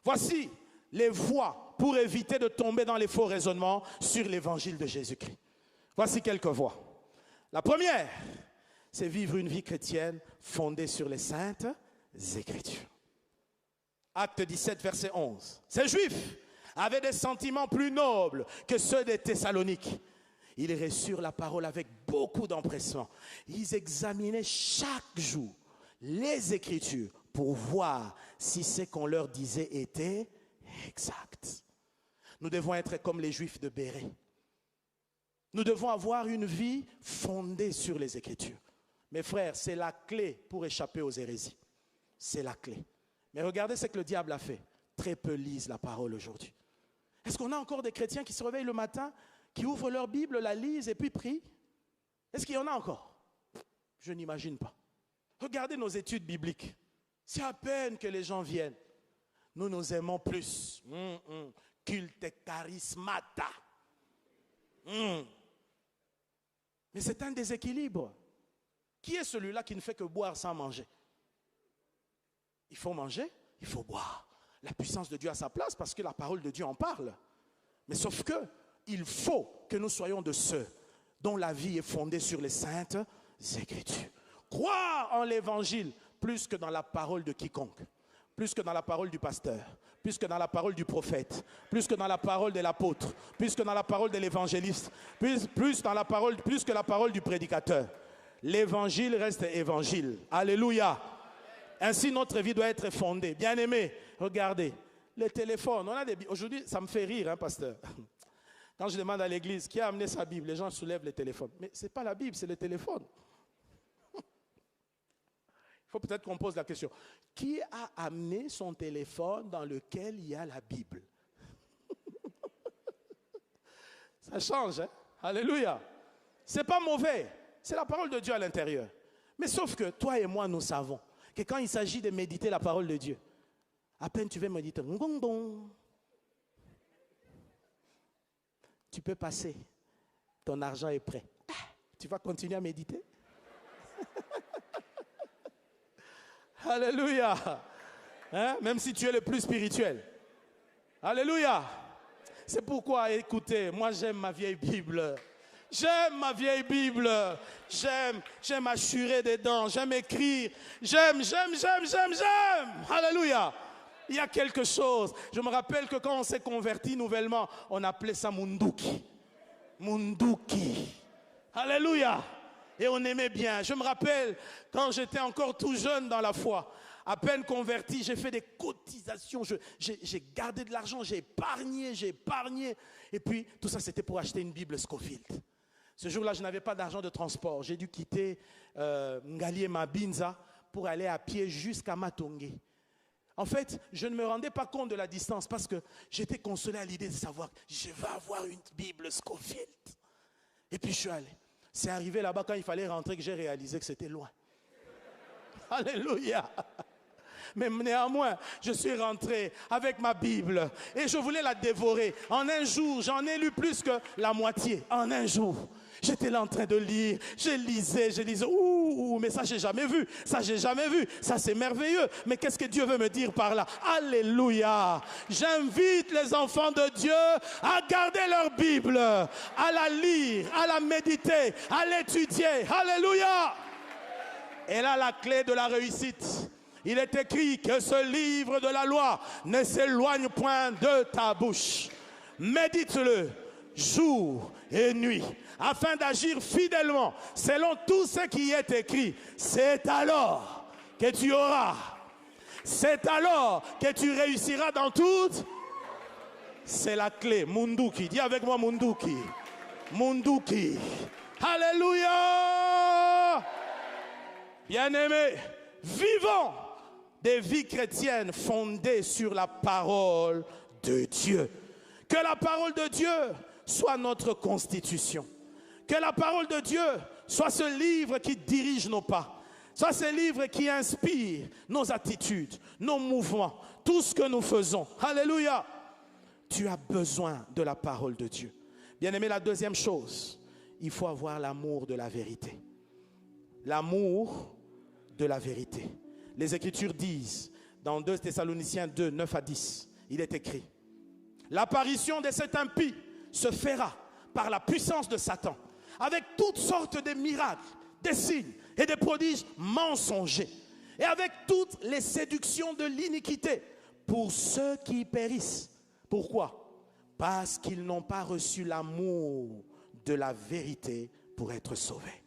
Voici les voies pour éviter de tomber dans les faux raisonnements sur l'évangile de Jésus-Christ. Voici quelques voies. La première, c'est vivre une vie chrétienne fondée sur les saintes Écritures. Acte 17, verset 11. Ces Juifs avaient des sentiments plus nobles que ceux des Thessaloniques. Ils reçurent la parole avec beaucoup d'empressement. Ils examinaient chaque jour les Écritures pour voir si ce qu'on leur disait était exact. Nous devons être comme les Juifs de Bérée. Nous devons avoir une vie fondée sur les Écritures. Mes frères, c'est la clé pour échapper aux hérésies. C'est la clé. Mais regardez ce que le diable a fait. Très peu lisent la parole aujourd'hui. Est-ce qu'on a encore des chrétiens qui se réveillent le matin, qui ouvrent leur Bible, la lisent et puis prient? Est-ce qu'il y en a encore? Je n'imagine pas. Regardez nos études bibliques. C'est à peine que les gens viennent. Nous nous aimons plus. Culte charismata. Mais c'est un déséquilibre. Qui est celui-là qui ne fait que boire sans manger? Il faut manger, il faut boire. La puissance de Dieu a sa place parce que la parole de Dieu en parle. Mais sauf que il faut que nous soyons de ceux dont la vie est fondée sur les saintes Écritures. Croire en l'évangile plus que dans la parole de quiconque, plus que dans la parole du pasteur, plus que dans la parole du prophète, plus que dans la parole de l'apôtre, plus que dans la parole de l'évangéliste, plus que la parole du prédicateur. L'évangile reste évangile. Alléluia. Ainsi notre vie doit être fondée. Bien-aimés, regardez, les téléphones, aujourd'hui ça me fait rire, hein, pasteur. Quand je demande à l'église qui a amené sa Bible, les gens soulèvent les téléphones. Mais ce n'est pas la Bible, c'est le téléphone. Il faut peut-être qu'on pose la question. Qui a amené son téléphone dans lequel il y a la Bible? Ça change, hein? Alléluia. Ce n'est pas mauvais. C'est la parole de Dieu à l'intérieur. Mais sauf que toi et moi, nous savons que quand il s'agit de méditer la parole de Dieu, à peine tu veux méditer, tu peux passer. Ton argent est prêt. Tu vas continuer à méditer? Alléluia. Hein? Même si tu es le plus spirituel. Alléluia. C'est pourquoi, écoutez, moi j'aime ma vieille Bible. J'aime ma vieille Bible. J'aime assurer dedans. J'aime écrire. J'aime. Alléluia. Il y a quelque chose. Je me rappelle que quand on s'est converti nouvellement, on appelait ça Munduki. Munduki. Alléluia. Et on aimait bien. Je me rappelle quand j'étais encore tout jeune dans la foi. À peine converti, j'ai fait des cotisations, j'ai gardé de l'argent, j'ai épargné. Et puis, tout ça, c'était pour acheter une Bible Scofield. Ce jour-là, je n'avais pas d'argent de transport. J'ai dû quitter Ngali et Mabinza pour aller à pied jusqu'à Matongé. En fait, je ne me rendais pas compte de la distance parce que j'étais consolé à l'idée de savoir que je vais avoir une Bible Scofield. Et puis, je suis allé. C'est arrivé là-bas quand il fallait rentrer que j'ai réalisé que c'était loin. Alléluia. Mais néanmoins, je suis rentré avec ma Bible et je voulais la dévorer. En un jour, j'en ai lu plus que la moitié. En un jour, j'étais là en train de lire. Je lisais. Ouh, mais ça, j'ai jamais vu. Ça, c'est merveilleux. Mais qu'est-ce que Dieu veut me dire par là? Alléluia. J'invite les enfants de Dieu à garder leur Bible, à la lire, à la méditer, à l'étudier. Alléluia. Elle a la clé de la réussite. Il est écrit que ce livre de la loi ne s'éloigne point de ta bouche. Médite-le jour et nuit, afin d'agir fidèlement selon tout ce qui est écrit. C'est alors que tu auras. C'est alors que tu réussiras dans toutes. C'est la clé. Munduki. Dis avec moi Munduki. Munduki. Alléluia. Bien-aimés, vivons des vies chrétiennes fondées sur la parole de Dieu. Que la parole de Dieu soit notre constitution. Que la parole de Dieu soit ce livre qui dirige nos pas. Soit ce livre qui inspire nos attitudes, nos mouvements, tout ce que nous faisons. Alléluia. Tu as besoin de la parole de Dieu. Bien-aimé, la deuxième chose, il faut avoir l'amour de la vérité. L'amour de la vérité. Les Écritures disent, dans 2 Thessaloniciens 2, 9 à 10, il est écrit: l'apparition de cet impie se fera par la puissance de Satan, avec toutes sortes de miracles, des signes et des prodiges mensongers, et avec toutes les séductions de l'iniquité pour ceux qui périssent. Pourquoi? Parce qu'ils n'ont pas reçu l'amour de la vérité pour être sauvés.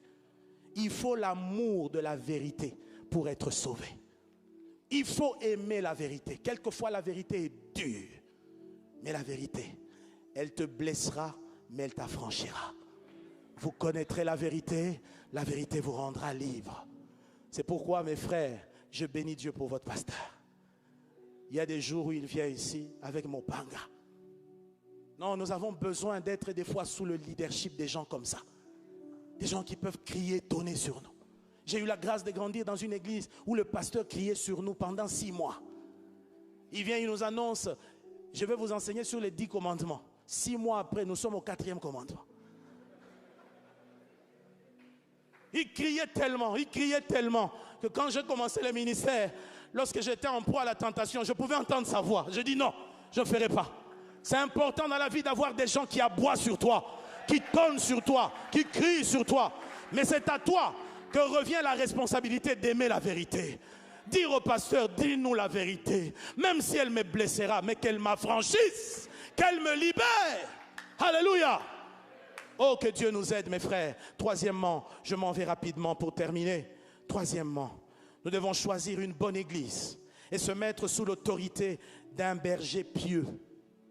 Il faut l'amour de la vérité pour être sauvé. Il faut aimer la vérité. Quelquefois la vérité est dure, mais la vérité, elle te blessera, mais elle t'affranchira. Vous connaîtrez la vérité vous rendra libre. C'est pourquoi, mes frères, je bénis Dieu pour votre pasteur. Il y a des jours où il vient ici avec mon panga. Non, nous avons besoin d'être des fois sous le leadership des gens comme ça. Des gens qui peuvent crier, tonner sur nous. J'ai eu la grâce de grandir dans une église où le pasteur criait sur nous pendant 6 mois. Il vient, il nous annonce: je vais vous enseigner sur les 10 commandements. 6 mois après, nous sommes au 4e commandement. Il criait tellement que quand j'ai commencé le ministère, lorsque j'étais en proie à la tentation, je pouvais entendre sa voix. Je dis non, je ne ferai pas. C'est important dans la vie d'avoir des gens qui aboient sur toi, qui tonnent sur toi, qui crient sur toi. Mais c'est à toi que revient la responsabilité d'aimer la vérité. Dire au pasteur: dis-nous la vérité, même si elle me blessera, mais qu'elle m'affranchisse, qu'elle me libère. Alléluia. Oh, que Dieu nous aide, mes frères. Troisièmement, je m'en vais rapidement pour terminer. Troisièmement, nous devons choisir une bonne église et se mettre sous l'autorité d'un berger pieux.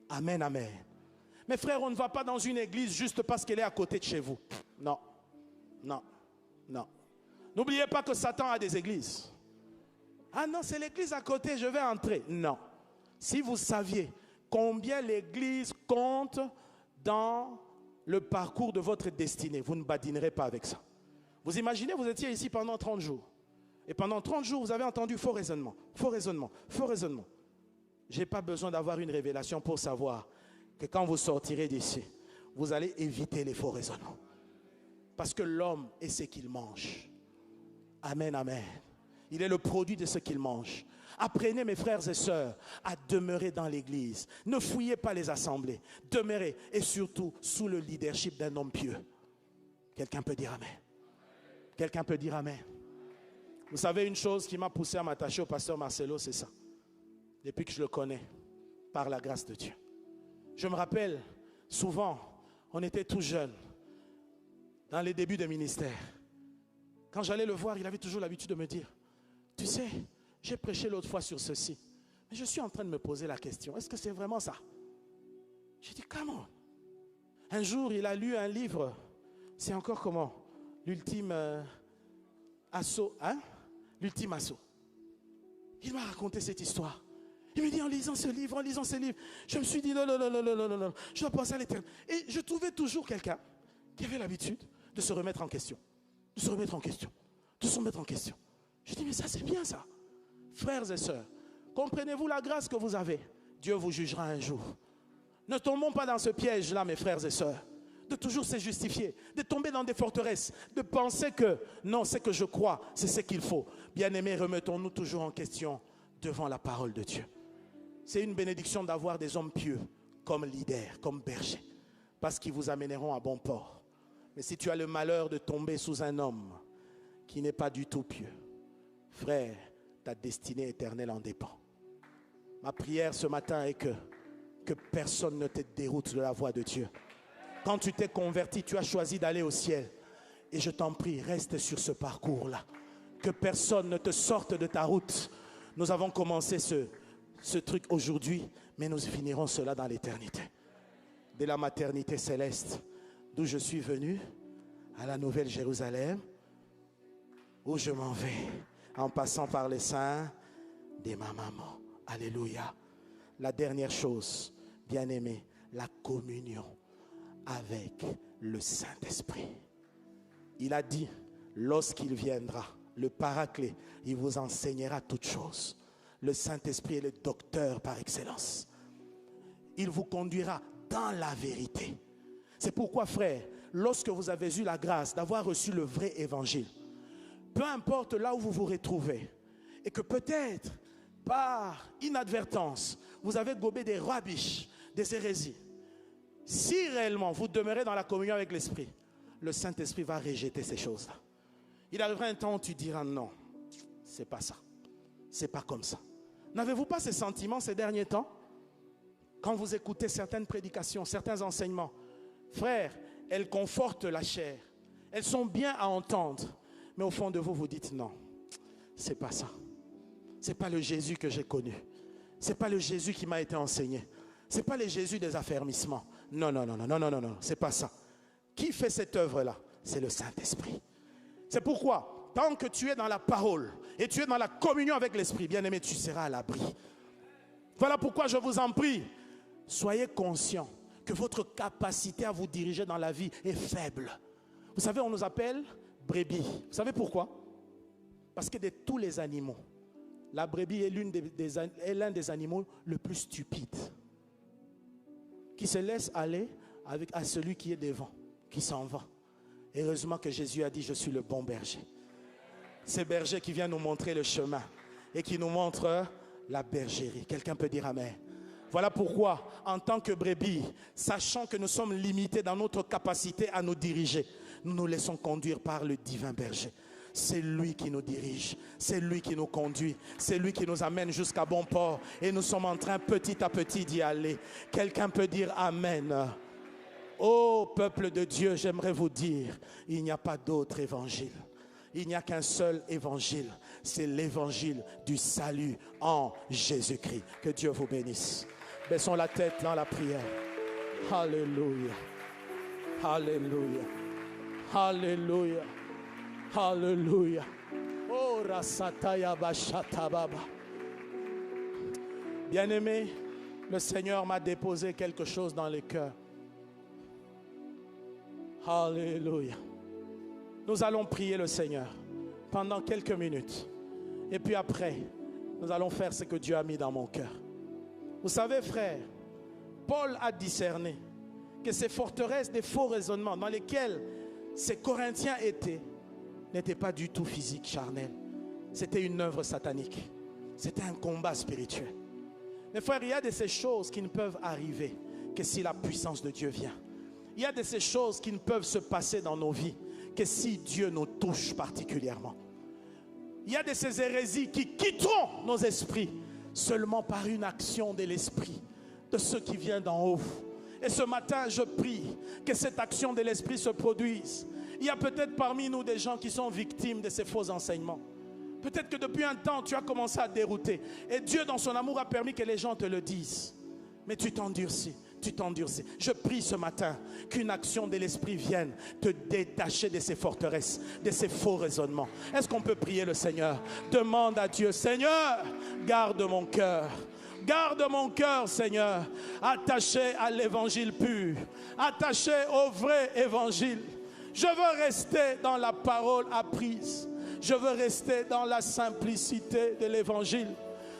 Amen, amen. Mes frères, on ne va pas dans une église juste parce qu'elle est à côté de chez vous. Non, non, non. N'oubliez pas que Satan a des églises. Ah non, c'est l'église à côté, je vais entrer. Non. Si vous saviez combien l'église compte dans le parcours de votre destinée, vous ne badinerez pas avec ça. Vous imaginez, vous étiez ici pendant 30 jours. Et pendant 30 jours, vous avez entendu faux raisonnement, faux raisonnement, faux raisonnement. Je n'ai pas besoin d'avoir une révélation pour savoir que quand vous sortirez d'ici, vous allez éviter les faux raisonnements. Parce que l'homme est ce qu'il mange. Amen, amen. Il est le produit de ce qu'il mange. Apprenez, mes frères et sœurs, à demeurer dans l'église. Ne fouillez pas les assemblées. Demeurez, et surtout sous le leadership d'un homme pieux. Quelqu'un peut dire amen. Quelqu'un peut dire amen. Vous savez, une chose qui m'a poussé à m'attacher au pasteur Marcelo, c'est ça. Depuis que je le connais, par la grâce de Dieu. Je me rappelle, souvent, on était tout jeunes, dans les débuts de ministère. Quand j'allais le voir, il avait toujours l'habitude de me dire, tu sais, j'ai prêché l'autre fois sur ceci, mais je suis en train de me poser la question, est-ce que c'est vraiment ça? J'ai dit, come on. Un jour, il a lu un livre, c'est encore comment? L'ultime assaut, hein? L'ultime assaut. Il m'a raconté cette histoire. Il me dit, en lisant ce livre, je me suis dit, non, je dois penser à l'éternel. Et je trouvais toujours quelqu'un qui avait l'habitude de se remettre en question. De se remettre en question. De se remettre en question. Je dis, mais ça, c'est bien ça. Frères et sœurs, comprenez-vous la grâce que vous avez? Dieu vous jugera un jour. Ne tombons pas dans ce piège-là, mes frères et sœurs. De toujours se justifier, de tomber dans des forteresses, de penser que, non, c'est que je crois, c'est ce qu'il faut. Bien-aimés, remettons-nous toujours en question devant la parole de Dieu. C'est une bénédiction d'avoir des hommes pieux comme leaders, comme bergers, parce qu'ils vous amèneront à bon port. Mais si tu as le malheur de tomber sous un homme qui n'est pas du tout pieux, frère, ta destinée éternelle en dépend. Ma prière ce matin est que personne ne te déroute de la voie de Dieu. Quand tu t'es converti, tu as choisi d'aller au ciel. Et je t'en prie, reste sur ce parcours-là. Que personne ne te sorte de ta route. Nous avons commencé ce truc aujourd'hui, mais nous finirons cela dans l'éternité. De la maternité céleste, d'où je suis venu, à la Nouvelle Jérusalem, où je m'en vais, en passant par les seins de ma maman. Alléluia. La dernière chose, bien-aimé, la communion avec le Saint-Esprit. Il a dit, lorsqu'il viendra, le Paraclet, il vous enseignera toutes choses. Le Saint-Esprit est le docteur par excellence. Il vous conduira dans la vérité. C'est pourquoi, frère, lorsque vous avez eu la grâce d'avoir reçu le vrai évangile, peu importe là où vous vous retrouvez, et que peut-être, par inadvertance, vous avez gobé des rabiches, des hérésies, si réellement vous demeurez dans la communion avec l'Esprit, le Saint-Esprit va rejeter ces choses-là. Il arrivera un temps où tu diras non, c'est pas ça, c'est pas comme ça. N'avez-vous pas ces sentiments ces derniers temps? Quand vous écoutez certaines prédications, certains enseignements, frères, elles confortent la chair, elles sont bien à entendre, mais au fond de vous, vous dites non, c'est pas ça. C'est pas le Jésus que j'ai connu. C'est pas le Jésus qui m'a été enseigné. C'est pas le Jésus des affermissements. Non, c'est pas ça. Qui fait cette œuvre-là? C'est le Saint-Esprit. C'est pourquoi, tant que tu es dans la parole et tu es dans la communion avec l'Esprit, bien-aimé, tu seras à l'abri. Voilà pourquoi je vous en prie, soyez conscients que votre capacité à vous diriger dans la vie est faible. Vous savez, on nous appelle brebis. Vous savez pourquoi? Parce que de tous les animaux, la brebis est l'un des animaux le plus stupides, qui se laisse aller à celui qui est devant, qui s'en va. Heureusement que Jésus a dit, je suis le bon berger. C'est berger qui vient nous montrer le chemin et qui nous montre la bergerie. Quelqu'un peut dire amen. Voilà pourquoi, en tant que brebis, sachant que nous sommes limités dans notre capacité à nous diriger, nous nous laissons conduire par le divin berger. C'est lui qui nous dirige, c'est lui qui nous conduit, c'est lui qui nous amène jusqu'à bon port. Et nous sommes en train petit à petit d'y aller. Quelqu'un peut dire amen. Ô peuple de Dieu, j'aimerais vous dire, il n'y a pas d'autre évangile. Il n'y a qu'un seul évangile, c'est l'évangile du salut en Jésus-Christ. Que Dieu vous bénisse. Baissons la tête dans la prière. Alléluia. Alléluia. Alléluia. Alléluia. Oh, rasataya bashata baba. Bien-aimé, le Seigneur m'a déposé quelque chose dans le cœur. Alléluia. Nous allons prier le Seigneur pendant quelques minutes. Et puis après, nous allons faire ce que Dieu a mis dans mon cœur. Vous savez, frère, Paul a discerné que ces forteresses des faux raisonnements dans lesquels ces Corinthiens n'étaient pas du tout physiques, charnels. C'était une œuvre satanique. C'était un combat spirituel. Mes frères, il y a de ces choses qui ne peuvent arriver que si la puissance de Dieu vient. Il y a de ces choses qui ne peuvent se passer dans nos vies que si Dieu nous touche particulièrement. Il y a de ces hérésies qui quitteront nos esprits seulement par une action de l'esprit, de ceux qui viennent d'en haut. Et ce matin, je prie que cette action de l'esprit se produise. Il y a peut-être parmi nous des gens qui sont victimes de ces faux enseignements. Peut-être que depuis un temps, tu as commencé à dérouter. Et Dieu, dans son amour, a permis que les gens te le disent. Mais tu t'endurcis. Je prie ce matin qu'une action de l'esprit vienne te détacher de ces forteresses, de ces faux raisonnements. Est-ce qu'on peut prier le Seigneur? Demande à Dieu, Seigneur, garde mon cœur. Garde mon cœur, Seigneur, attaché à l'évangile pur, attaché au vrai évangile. Je veux rester dans la parole apprise. Je veux rester dans la simplicité de l'évangile.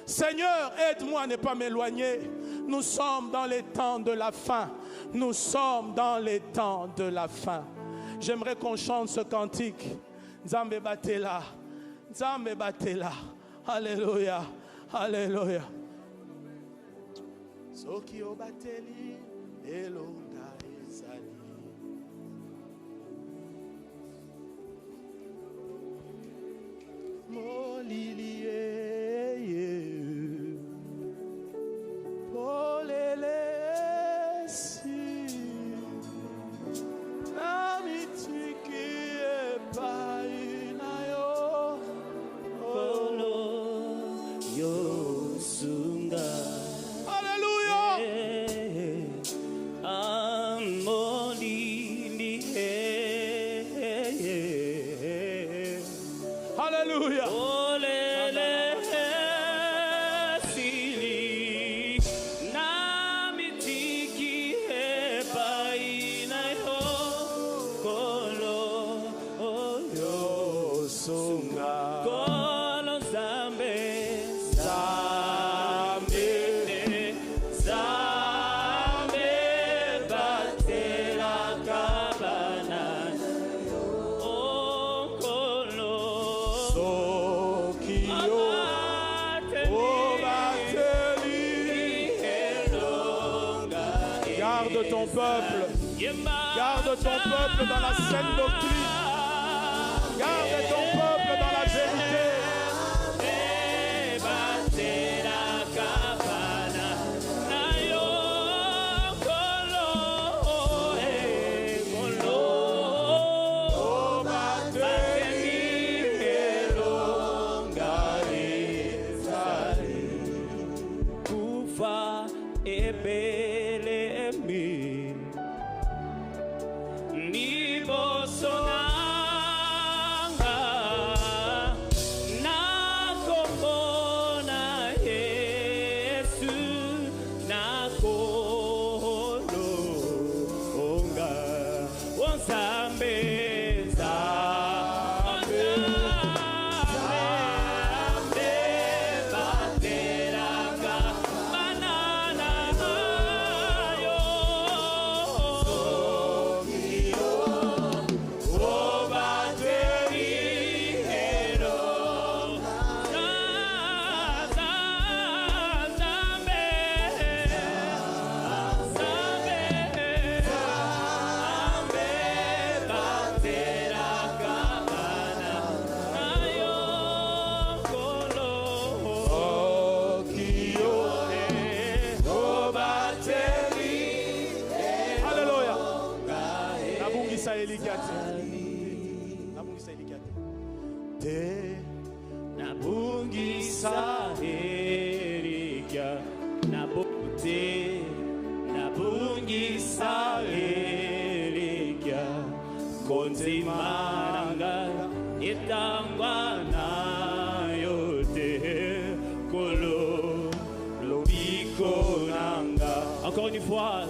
Seigneur, aide-moi à ne pas m'éloigner. Nous sommes dans les temps de la fin. Nous sommes dans les temps de la fin. J'aimerais qu'on chante ce cantique. Nzambe batela. Nzambe batela. Alléluia. Alléluia. Soki obateli elonga ezali. Molilie. Garde ton peuple dans la saine doctrine. Garde ton peuple dans la vérité. Encore une fois,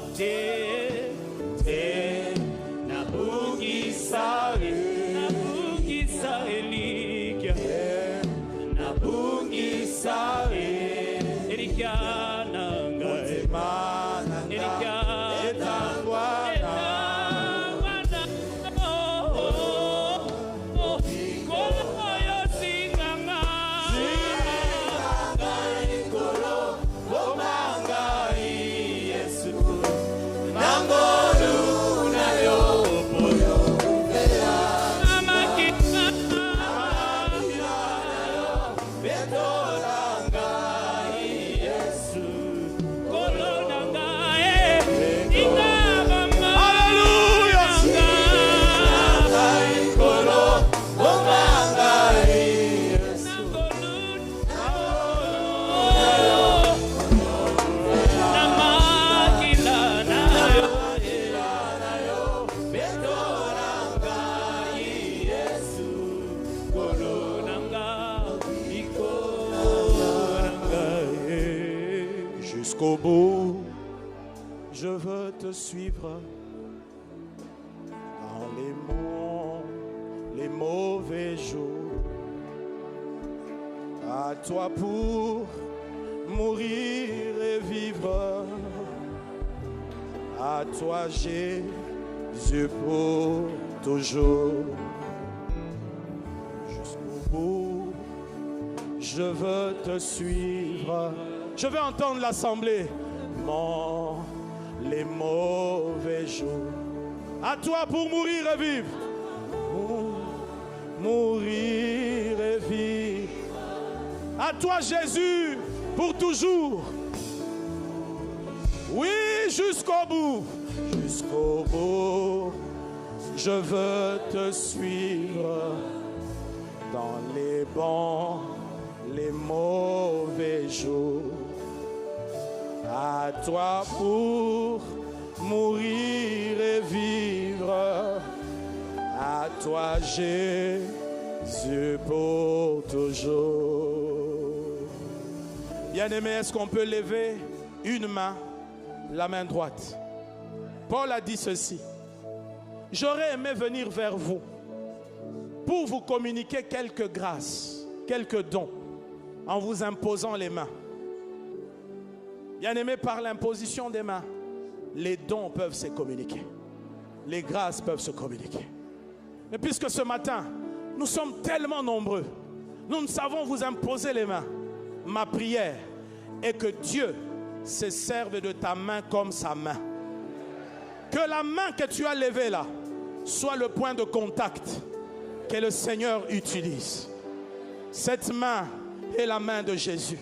jusqu'au bout. Je veux te suivre dans les bons, les mauvais jours. À toi pour mourir et vivre. À toi Jésus pour toujours. Jusqu'au bout, je veux te suivre. Je veux entendre l'assemblée. Les mauvais jours. À toi pour mourir et vivre. Mourir et vivre. À toi Jésus pour toujours. Oui, jusqu'au bout. Jusqu'au bout. Je veux te suivre dans les bons, les mauvais jours. À toi pour mourir et vivre. À toi Jésus pour toujours. Bien-aimé, est-ce qu'on peut lever une main, la main droite? Paul a dit ceci. J'aurais aimé venir vers vous pour vous communiquer quelques grâces, quelques dons, en vous imposant les mains. Bien-aimé, par l'imposition des mains, les dons peuvent se communiquer. Les grâces peuvent se communiquer. Mais puisque ce matin, nous sommes tellement nombreux, nous ne savons vous imposer les mains. Ma prière est que Dieu se serve de ta main comme sa main. Que la main que tu as levée là soit le point de contact que le Seigneur utilise. Cette main est la main de Jésus.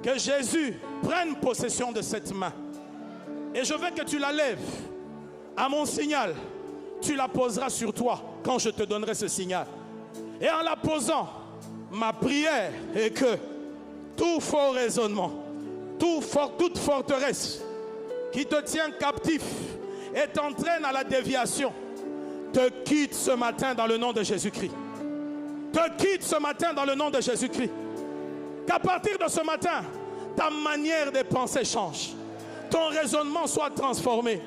Que Jésus prenne possession de cette main. Et je veux que tu la lèves. À mon signal, tu la poseras sur toi quand je te donnerai ce signal. Et en la posant, ma prière est que tout faux raisonnement, toute forteresse qui te tient captif et t'entraîne à la déviation, te quitte ce matin dans le nom de Jésus-Christ. Te quitte ce matin dans le nom de Jésus-Christ. Qu'à partir de ce matin, ta manière de penser change. Ton raisonnement soit transformé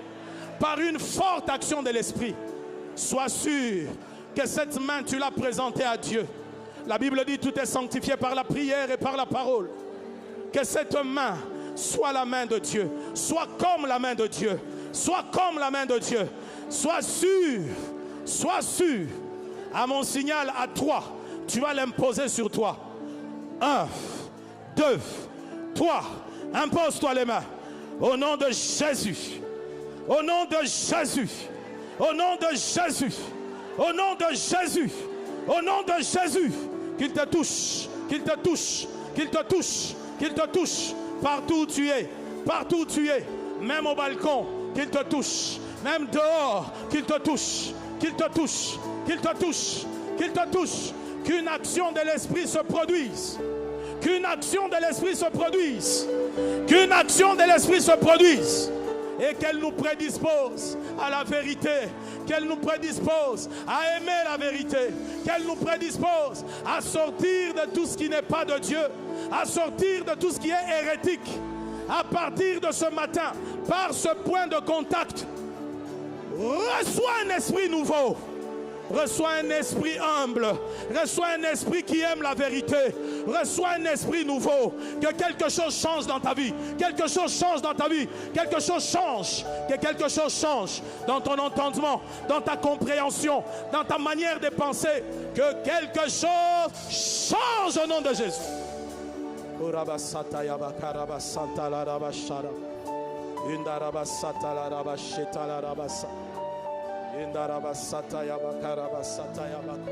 par une forte action de l'Esprit. Sois sûr que cette main, tu l'as présentée à Dieu. La Bible dit tout est sanctifié par la prière et par la parole. Que cette main soit la main de Dieu. Sois comme la main de Dieu. Sois comme la main de Dieu. Sois sûr. Sois sûr. À mon signal, à toi, tu vas l'imposer sur toi. 1, 2, 3. Impose-toi les mains. Au nom de Jésus. Au nom de Jésus. Au nom de Jésus. Au nom de Jésus. Au nom de Jésus. Qu'il te touche. Qu'il te touche. Qu'il te touche. Qu'il te touche. Partout où tu es. Partout où tu es. Même au balcon. Qu'il te touche. Même dehors. Qu'il te touche. Qu'il te touche. Qu'il te touche. Qu'il te touche. Qu'une action de l'Esprit se produise. Qu'une action de l'Esprit se produise. Qu'une action de l'Esprit se produise. Et qu'elle nous prédispose à la vérité. Qu'elle nous prédispose à aimer la vérité. Qu'elle nous prédispose à sortir de tout ce qui n'est pas de Dieu. À sortir de tout ce qui est hérétique. À partir de ce matin, par ce point de contact, reçois un esprit nouveau. Reçois un esprit humble. Reçois un esprit qui aime la vérité. Reçois un esprit nouveau. Que quelque chose change dans ta vie. Quelque chose change dans ta vie. Quelque chose change. Que quelque chose change dans ton entendement, dans ta compréhension, dans ta manière de penser. Que quelque chose change au nom de Jésus. Indarabasata yabakarabasata yabaka.